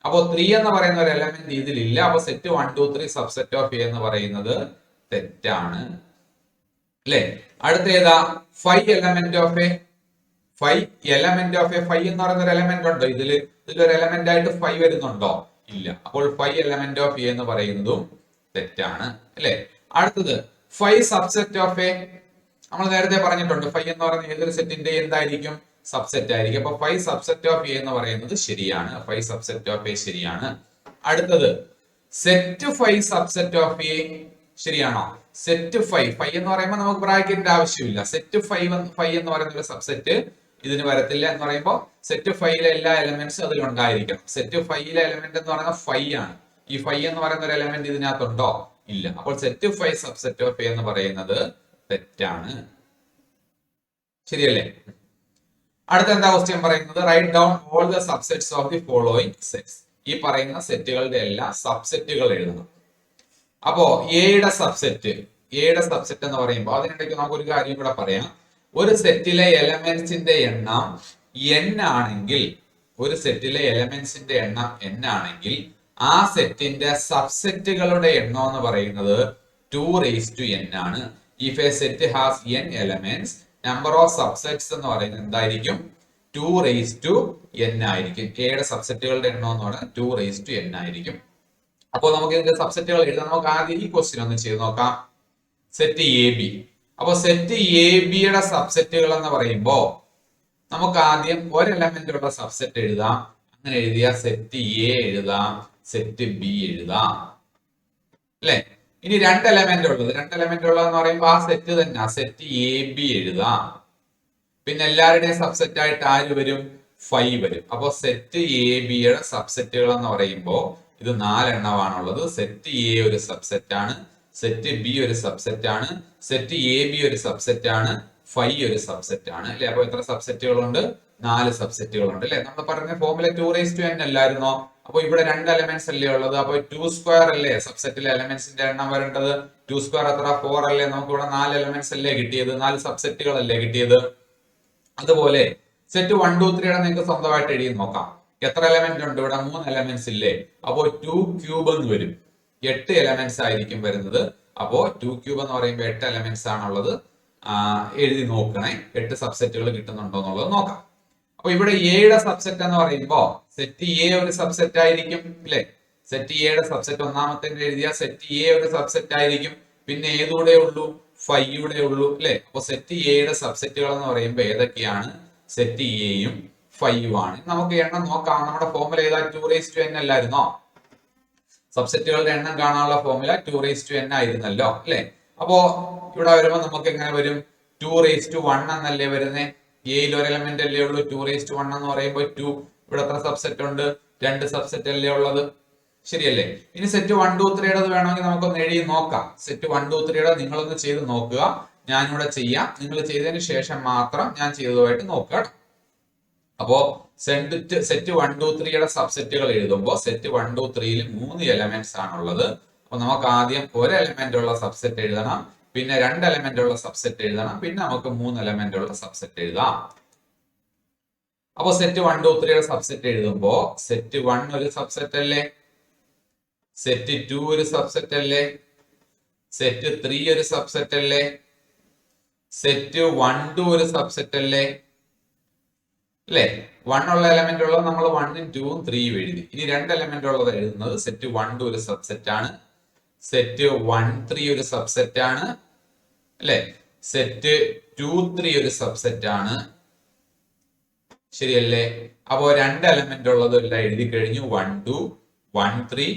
അപ്പോ 3 എന്ന് പറയുന്ന ഒരു എലമെന്റ് ഇതിലില്ല. അപ്പൊ set 1 to 3 subset of A എന്ന് പറയുന്നത് തെറ്റാണ് അല്ലെ? അടുത്ത ഏതാ? 5 element of A. 5 element of A. 5 എന്ന് പറയുന്ന ഒരു എലമെന്റ് ഉണ്ടോ? ഇതിലൊരു എലമെന്റ് ആയിട്ട് 5 വരുന്നുണ്ടോ? ഇല്ല. അപ്പോൾ 5 എലമെന്റ് ഓഫ് എ എന്ന് പറയുന്നതും തെറ്റാണ് അല്ലെ? അടുത്തത് 5 സബ്സെറ്റ് ഓഫ് എ. നമ്മൾ നേരത്തെ പറഞ്ഞിട്ടുണ്ട് 5 എന്ന് പറയുന്ന ഏതൊരു സെറ്റിന്റെ എന്തായിരിക്കും? സബ്സെറ്റ് ആയിരിക്കും. അപ്പൊ 5 സബ്സെറ്റ് ഓഫ് എ എന്ന് പറയുന്നത് ശരിയാണ്. 5 സബ്സെറ്റ് ഓഫ് എ ശരിയാണ്. അടുത്തത് സെറ്റ് 5 സബ്സെറ്റ് ഓഫ് എ ശരിയാണോ? സെറ്റ് 5 എന്ന് പറയുമ്പോൾ നമുക്ക് ബ്രാക്കറ്റിന്റെ ആവശ്യമില്ല. സെറ്റ് 5 എന്ന് പറയുന്ന ഒരു സബ്സെറ്റ് ഇതിന് വരത്തില്ല എന്ന് പറയുമ്പോൾ സെറ്റ് 5ലെ എല്ലാ എലമെന്റ്സും അതിലുണ്ടായിരിക്കണം. സെറ്റ് 5ലെ എലമെന്റ് എന്ന് പറയുന്നത് 5 ആണ്. ഈ 5 എന്ന് പറയുന്ന ഒരു എലമെന്റ് ഇതിനകത്തുണ്ടോ? ഇല്ല. അപ്പോൾ സെറ്റ് 5 സബ്സെറ്റ് ഓഫ് എ എന്ന് പറയുന്നത് തെറ്റാണ്. ശരിയല്ലേ? അടുത്ത എന്താ ക്വസ്റ്റ്യൻ പറയുന്നത്? Write down all the subsets of the following sets. ഈ പറയുന്ന സെറ്റുകളുടെ എല്ലാ സബ്സെറ്റുകൾ എഴുതണം. അപ്പോ എയുടെ സബ്സെറ്റ് എന്ന് പറയുമ്പോൾ അതിനിടയ്ക്ക് നമുക്ക് ഒരു കാര്യം കൂടെ പറയാം. ഒരു സെറ്റിലെ എലമെന്റ്സിന്റെ എണ്ണം n ആണെങ്കിൽ, ഒരു സെറ്റിലെ എലമെന്റ്സിന്റെ എണ്ണം n ആണെങ്കിൽ ആ സെറ്റിന്റെ സബ്സെറ്റുകളുടെ എണ്ണം എന്ന് പറയുന്നത് 2n ആണ്. If A set has n elements, number of subsets എന്ന് പറയുന്നത് എന്തായിരിക്കും? 2n ആയിരിക്കും. എയുടെ സബ്സെറ്റുകളുടെ എണ്ണം എന്ന് പറയുന്നത് 2n ആയിരിക്കും. അപ്പോൾ നമുക്ക് ഇതിന്റെ സബ്സെറ്റുകൾ എഴുതാം. നമുക്ക് ആദ്യം ഈ ക്വസ്റ്റ്യൻ ഒന്ന് ചെയ്ത് നോക്കാം. Set A B. അപ്പൊ സെറ്റ് എ ബിയുടെ സബ്സെറ്റുകൾ എന്ന് പറയുമ്പോ നമുക്ക് ആദ്യം ഒരു എലമെന്റ് ഉള്ള സബ്സെറ്റ് എഴുതാം. അങ്ങനെ എഴുതിയ സെറ്റ് എ എഴുതാം, സെറ്റ് ബി എഴുതാം, അല്ലെ? ഇനി രണ്ട് എലമെന്റ് ഉള്ളതെന്ന് പറയുമ്പോൾ ആ സെറ്റ് തന്നെ, സെറ്റ് എ ബി എഴുതാം. പിന്നെ എല്ലാവരുടെയും സബ്സെറ്റ് ആയിട്ട് ആര് വരും? 5 വരും. അപ്പൊ സെറ്റ് എ ബിയുടെ സബ്സെറ്റുകൾ എന്ന് പറയുമ്പോൾ ഇത് 4 എണ്ണമാണുള്ളത്. സെറ്റ് എ ഒരു സബ്സെറ്റ് ആണ്, സെറ്റ് ബി ഒരു സബ്സെറ്റ് ആണ്, സെറ്റ് എ ബി ഒരു സബ്സെറ്റ് ആണ്, 5 ഒരു സബ്സെറ്റ് ആണ്, അല്ലെ? അപ്പൊ എത്ര സബ്സെറ്റുകളുണ്ട്? 4 സബ്സെറ്റുകളുണ്ട്, അല്ലെ? നമ്മൾ പറഞ്ഞ ഫോർമുല 2n അല്ലായിരുന്നോ? അപ്പൊ ഇവിടെ 2 എലമെന്റ്സ് അല്ലേ ഉള്ളത്. അപ്പൊ 2² അല്ലേ സബ്സെറ്റിലെ എലമെന്റ്സിന്റെ എണ്ണം വരേണ്ടത്? 2² എത്ര? 4 അല്ലേ? നമുക്ക് ഇവിടെ 4 എലമെന്റ്സ് അല്ലേ കിട്ടിയത്? 4 സബ്സെറ്റുകൾ അല്ലേ കിട്ടിയത്? അതുപോലെ സെറ്റ് 1 2 3 നിങ്ങൾക്ക് സ്വന്തമായിട്ട് എഴുതി നോക്കാം. എത്ര എലമെന്റ് ഉണ്ട് ഇവിടെ? 3 എലമെന്റ്സ് ഇല്ലേ? അപ്പോ 2 ക്യൂബ് എന്ന് വരും. 8 എലമെന്റ്സ് ആയിരിക്കും വരുന്നത്. അപ്പോ 2 ക്യൂബ് എന്ന് പറയുമ്പോൾ 8 എലമെന്റ്സ് ആണുള്ളത്. എഴുതി നോക്കണേ, 8 സബ്സെറ്റുകൾ കിട്ടുന്നുണ്ടോ എന്നുള്ളത് നോക്കാം. അപ്പൊ ഇവിടെ എയുടെ സബ്സെറ്റ് എന്ന് പറയുമ്പോ സെറ്റ് എ ഒരു സബ്സെറ്റ് ആയിരിക്കും, അല്ലെ? സെറ്റ് എയുടെ സബ്സെറ്റ് ഒന്നാമത്തെ എഴുതിയ സെറ്റ് എ ഒരു സബ്സെറ്റ് ആയിരിക്കും. പിന്നെ ഏതൂടെ ഉള്ളൂ? 5 ഉള്ളൂ, അല്ലെ? അപ്പൊ സെറ്റ് എയുടെ സബ്സെറ്റുകൾ എന്ന് പറയുമ്പോൾ ഏതൊക്കെയാണ്? സെറ്റ് എയും 5 ആണ്. നമുക്ക് എണ്ണം നോക്കാം. നമ്മുടെ ഫോർമുല ഏതാ? 2n അല്ലായിരുന്നോ? സബ്സെറ്റുകളുടെ എണ്ണം കാണാനുള്ള ഫോർമുല 2n ആയിരുന്നല്ലോ, അല്ലെ? അപ്പോ ഇവിടെ വരുമ്പോൾ നമുക്ക് എങ്ങനെ വരും? 2:1 എന്നല്ലേ വരുന്നേ? എയിൽ ഒരു എലമെന്റ് അല്ലേ ഉള്ളൂ. 2:1 എന്ന് പറയുമ്പോൾ 2. ഇവിടെ എത്ര സബ്സെറ്റ് ഉണ്ട്? 2 സബ്സെറ്റ് അല്ലേ ഉള്ളത്, ശരിയല്ലേ? ഇനി സെറ്റ് 1 2 3 വേണമെങ്കിൽ നമുക്കൊന്ന് എഴുതി നോക്കാം. സെറ്റ് 1 2 3 നിങ്ങളൊന്ന് ചെയ്ത് നോക്കുക. ഞാനിവിടെ ചെയ്യാം. നിങ്ങൾ ചെയ്തതിന് ശേഷം മാത്രം ഞാൻ ചെയ്തതുമായിട്ട് നോക്കുക. അപ്പോ സെറ്റ് 1 2 3 സബ്സെറ്റുകൾ എഴുതുമ്പോൾ സെറ്റ് 1 2 3 3 എലമെന്റ്സ് ആണുള്ളത്. അപ്പൊ നമുക്ക് ആദ്യം ഒരു എലമെന്റ് ഉള്ള സബ്സെറ്റ് എഴുതണം, പിന്നെ 2 എലമെന്റ് ഉള്ള സബ്സെറ്റ് എഴുതണം, പിന്നെ നമുക്ക് 3 എലമെന്റ് ഉള്ള സബ്സെറ്റ് എഴുതാം. അപ്പൊ സെറ്റ് 1 2 3 സബ്സെറ്റ് എഴുതുമ്പോ സെറ്റ് 1 ഒരു സബ്സെറ്റ് അല്ലേ? സെറ്റ് 2 ഒരു സബ്സെറ്റ് അല്ലേ? സെറ്റ് 3 ഒരു സബ്സെറ്റ് അല്ലേ? സെറ്റ് 1 2 ഒരു സബ്സെറ്റ് അല്ലേ? അല്ലെ? 1 ഉള്ള എലമെന്റ് ഉള്ളത് നമ്മൾ 1 2 3 എഴുതി. ഇനി 2 എലമെന്റ് ഉള്ളത് എഴുതുന്നത് സെറ്റ് 1 2 ഒരു സബ്സെറ്റ് ആണ്, സെറ്റ് 1 3 ഒരു സബ്സെറ്റ് ആണ്, അല്ലെ? സെറ്റ് 2 3 ഒരു സബ്സെറ്റ് ആണ്, ശരിയല്ലേ? അപ്പോ 2 എലമെന്റ് ഉള്ളത് എല്ലാം എഴുതി കഴിഞ്ഞു. 1 2 1 3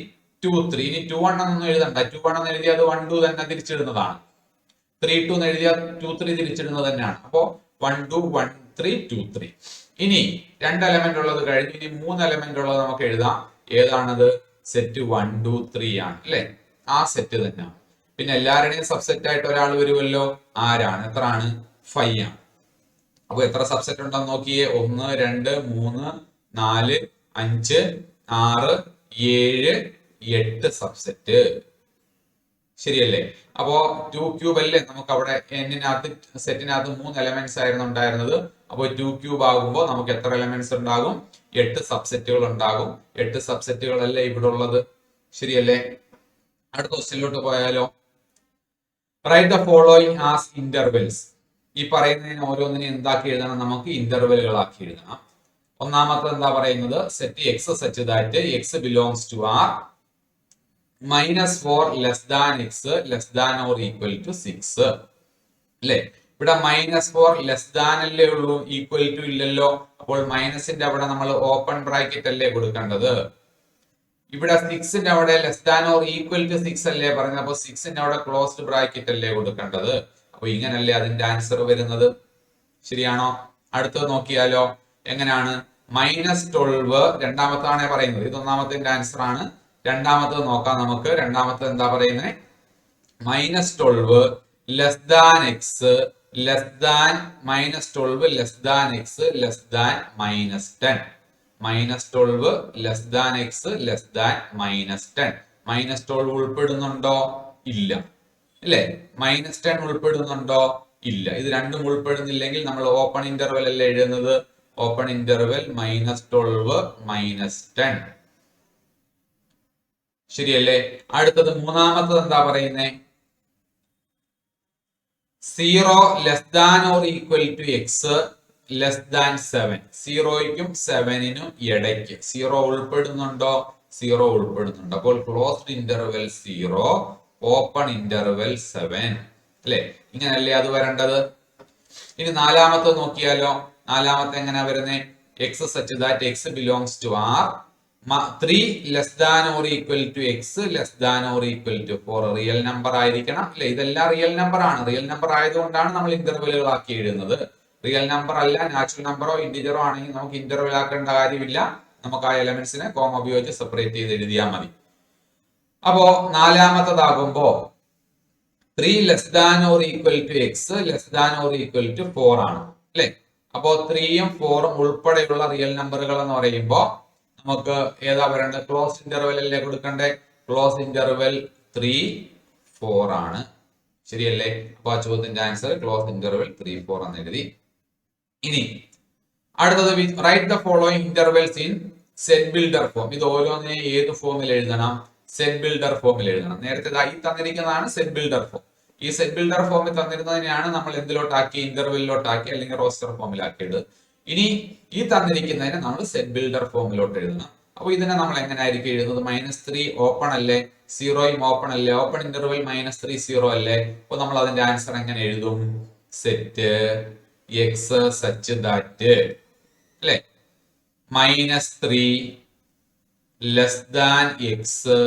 2 3. ഇനി 2 1 എന്നൊന്നും എഴുതണ്ട. 2 1 എന്ന് എഴുതിയത് 1 2 തന്നെ തിരിച്ചിടുന്നതാണ്. 3 2 എന്ന് എഴുതിയാൽ 2 3 തിരിച്ചിടുന്നത് തന്നെയാണ്. അപ്പോ 1 2 1 3 2 3. ഇനി 2 എലമെന്റ് ഉള്ളത് കഴിഞ്ഞു. ഇനി 3 എലമെന്റ് ഉള്ളത് നമുക്ക് എഴുതാം. ഏതാണത്? സെറ്റ് 1 2 3 ആണ്, അല്ലെ? ആ സെറ്റ് തന്നെയാണ്. പിന്നെ എല്ലാവരുടെയും സബ്സെറ്റ് ആയിട്ട് ഒരാൾ വരുമല്ലോ. ആരാണ്? എത്രയാണ്? 5 ആണ്. അപ്പൊ എത്ര സബ്സെറ്റ് ഉണ്ടെന്ന് നോക്കിയേ. 1 2 3 4 5 6 7 8 സബ്സെറ്റ്, ശരിയല്ലേ? അപ്പോ 2 ക്യൂബ് അല്ലേ നമുക്ക് അവിടെ സെറ്റിനകത്ത് 3 എലമെന്റ്സ് ആയിരുന്നു ഉണ്ടായിരുന്നത്. അപ്പൊ 2 ക്യൂബ് ആകുമ്പോൾ നമുക്ക് എത്ര എലമെന്റ്സ് ഉണ്ടാകും? 8 സബ്സെറ്റുകൾ ഉണ്ടാകും. 8 സബ്സെറ്റുകൾ അല്ലേ ഇവിടെ ഉള്ളത്, ശരിയല്ലേ? അടുത്ത ക്വസ്റ്റ്യനിലോട്ട് പോയാലോ? Write the following as intervals. ഈ പറയുന്നതിന് ഓരോന്നിനെ എന്താക്കി എഴുതണം? നമുക്ക് ഇന്റർവെലുകളാക്കി എഴുതണം. ഒന്നാമത്തെ എന്താ പറയുന്നത്? Set X such that x belongs to R -4 less than X less than or equal to 6, അല്ലെ? ഇവിടെ -4 ലെസ് ദാൻ അല്ലേ ഉള്ളൂ, ഈക്വൽ ടു ഇല്ലല്ലോ. അപ്പോൾ മൈനസിന്റെ അവിടെ നമ്മൾ ഓപ്പൺ ബ്രാക്കറ്റ് അല്ലേ കൊടുക്കേണ്ടത്. ഇവിടെ 6ന്റെ അവിടെ less than or equal to 6 അല്ലേ പറഞ്ഞത്. അപ്പൊ 6ന്റെ അവിടെ ക്ലോസ്ഡ് ബ്രാക്കറ്റ് അല്ലേ കൊടുക്കേണ്ടത്. അപ്പൊ ഇങ്ങനല്ലേ അതിന്റെ ആൻസർ വരുന്നത്, ശരിയാണോ? അടുത്തത് നോക്കിയാലോ എങ്ങനെയാണ്? -12 രണ്ടാമത്താണ് പറയുന്നത്. ഇത് ഒന്നാമത്തെ ആൻസർ ആണ്. രണ്ടാമത്തത് നോക്കാം നമുക്ക്. രണ്ടാമത്തത് എന്താ പറയുന്നത്? -12 less than X less than -12 less than X less than -10. -12 less than X less than -10. -12 ഉൾപ്പെടുന്നുണ്ടോ? ഇല്ല, അല്ലെ? -10 ഉൾപ്പെടുന്നുണ്ടോ? ഇല്ല. ഇത് രണ്ടും ഉൾപ്പെടുന്നില്ലെങ്കിൽ നമ്മൾ ഓപ്പൺ ഇന്റർവെൽ അല്ലേ എഴുതുന്നത്. Open interval -12 -10. ശരിയല്ലേ? അടുത്തത് മൂന്നാമത്തത് എന്താ പറയുന്നേ? 0 less than or equal to X less than 7. 0യ്ക്കും 7നും ഇടയ്ക്ക് 0 ഉൾപ്പെടുന്നുണ്ടോ? 0 ഉൾപ്പെടുന്നുണ്ട്. അപ്പോൾ ക്ലോസ്ഡ് ഇന്റർവെൽ 0 ഓപ്പൺ ഇന്റർവെൽ 7 അല്ലെ? ഇങ്ങനല്ലേ അത് വരേണ്ടത്. ഇനി നാലാമത്തെ നോക്കിയാലോ. നാലാമത്തെ എങ്ങനെയാ വരുന്നത്? X such that x belongs to R 3 less than or equal to X less than or equal to 4. Real number ആയിരിക്കണം അല്ലെ? ഇതെല്ലാം റിയൽ നമ്പർ ആണ്. റിയൽ നമ്പർ ആയതുകൊണ്ടാണ് നമ്മൾ ഇന്റർവെലുകൾ ആക്കി എഴുതുന്നത്. റിയൽ നമ്പർ അല്ല, നാച്ചുറൽ നമ്പറോ ഇന്റിജറോ ആണെങ്കിൽ നമുക്ക് ഇന്റർവെൽ ആക്കേണ്ട കാര്യമില്ല. നമുക്ക് ആ എലമെന്റ്സിനെ കോമ ഉപയോഗിച്ച് സെപ്പറേറ്റ് ചെയ്ത് എഴുതിയാൽ മതി. അപ്പോ നാലാമത്തതാകുമ്പോ 3 less than or equal to X less than or equal to 4 ആണ് അല്ലെ? അപ്പോ 3യും 4ഉം ഉൾപ്പെടെയുള്ള റിയൽ നമ്പറുകൾ എന്ന് പറയുമ്പോൾ നമുക്ക് ഏതാ വരേണ്ടത്? ക്ലോസ് ഇന്റർവെൽ അല്ലേ കൊടുക്കണ്ടേ? ക്ലോസ് ഇന്റർവെൽ 3 4 ആണ്. ശരിയല്ലേ? അപ്പൊ ആ ചോദ്യത്തിന്റെ ആൻസർ ക്ലോസ് ഇന്റർവെൽ 3 4 എന്ന് എഴുതി. ഇനി അടുത്തത് write the following intervals in set builder form. ഇത് ഓരോന്നിനെ ഏത് ഫോമിൽ എഴുതണം? സെറ്റ് ബിൽഡർ ഫോമിൽ എഴുതണം. നേരത്തെ ഈ തന്നിരിക്കുന്നതാണ് സെറ്റ് ബിൽഡർ ഫോം. ഈ സെറ്റ് ബിൽഡർ ഫോമിൽ തന്നിരുന്നതിനെയാണ് നമ്മൾ എന്തിലോട്ടാക്കി? ഇന്റർവെല്ലിലോട്ടാക്കി അല്ലെങ്കിൽ റോസ്റ്റർ ഫോമിലാക്കിയത്. ഇനി ഈ തന്നിരിക്കുന്നതിനെ നമ്മൾ സെറ്റ് ബിൽഡർ ഫോമിലോട്ട് എഴുതണം. അപ്പൊ ഇതിനെ നമ്മൾ എങ്ങനെ ആയിരിക്കും എഴുതുന്നത്? -3 ഓപ്പൺ അല്ലേ? 0യും ഓപ്പൺ അല്ലേ? ഓപ്പൺ ഇന്റർവെൽ -3 0 അല്ലേ? അപ്പൊ നമ്മൾ അതിന്റെ ആൻസർ എങ്ങനെ എഴുതും? സെറ്റ് എക്സ് സച്ച് ദാറ്റ് അല്ലെ -3 less than X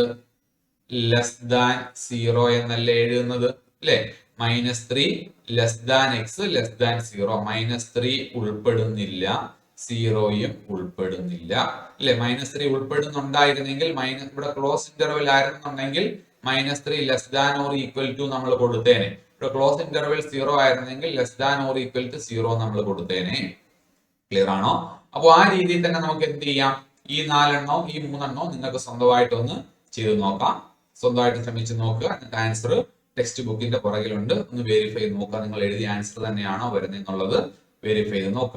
less than 0 എന്നല്ലേ എഴുതുന്നത് അല്ലെ? -3 less than X less than 0. -3 ഉൾപ്പെടുന്നില്ല, 0യും ഉൾപ്പെടുന്നില്ല അല്ലെ? -3 ഉൾപ്പെടുന്നുണ്ടായിരുന്നെങ്കിൽ ഇവിടെ ക്ലോസ് ഇന്റർവെൽ ആയിരുന്നുണ്ടെങ്കിൽ -3 less than or equal to നമ്മൾ കൊടുത്തേനെ. ഇവിടെ ക്ലോസ് ഇന്റർവെൽ 0 ആയിരുന്നെങ്കിൽ less than or equal to 0 നമ്മൾ കൊടുത്തേനെ. ക്ലിയർ ആണോ? അപ്പൊ ആ രീതിയിൽ തന്നെ നമുക്ക് എന്ത് ചെയ്യാം? ഈ 4 എണ്ണവും ഈ 3 എണ്ണവും നിങ്ങൾക്ക് സ്വന്തമായിട്ടൊന്ന് ചെയ്ത് നോക്കാം. സ്വന്തമായിട്ട് ശ്രമിച്ച് നോക്കുക. എന്നിട്ട് ആൻസർ ടെക്സ്റ്റ് ബുക്കിന്റെ പുറകിലുണ്ട്. ഒന്ന് വെരിഫൈ ചെയ്ത് നോക്കുക. നിങ്ങൾ എഴുതിയ ആൻസർ തന്നെയാണോ വരുന്നത് എന്നുള്ളത് വെരിഫൈ ചെയ്ത് നോക്കുക.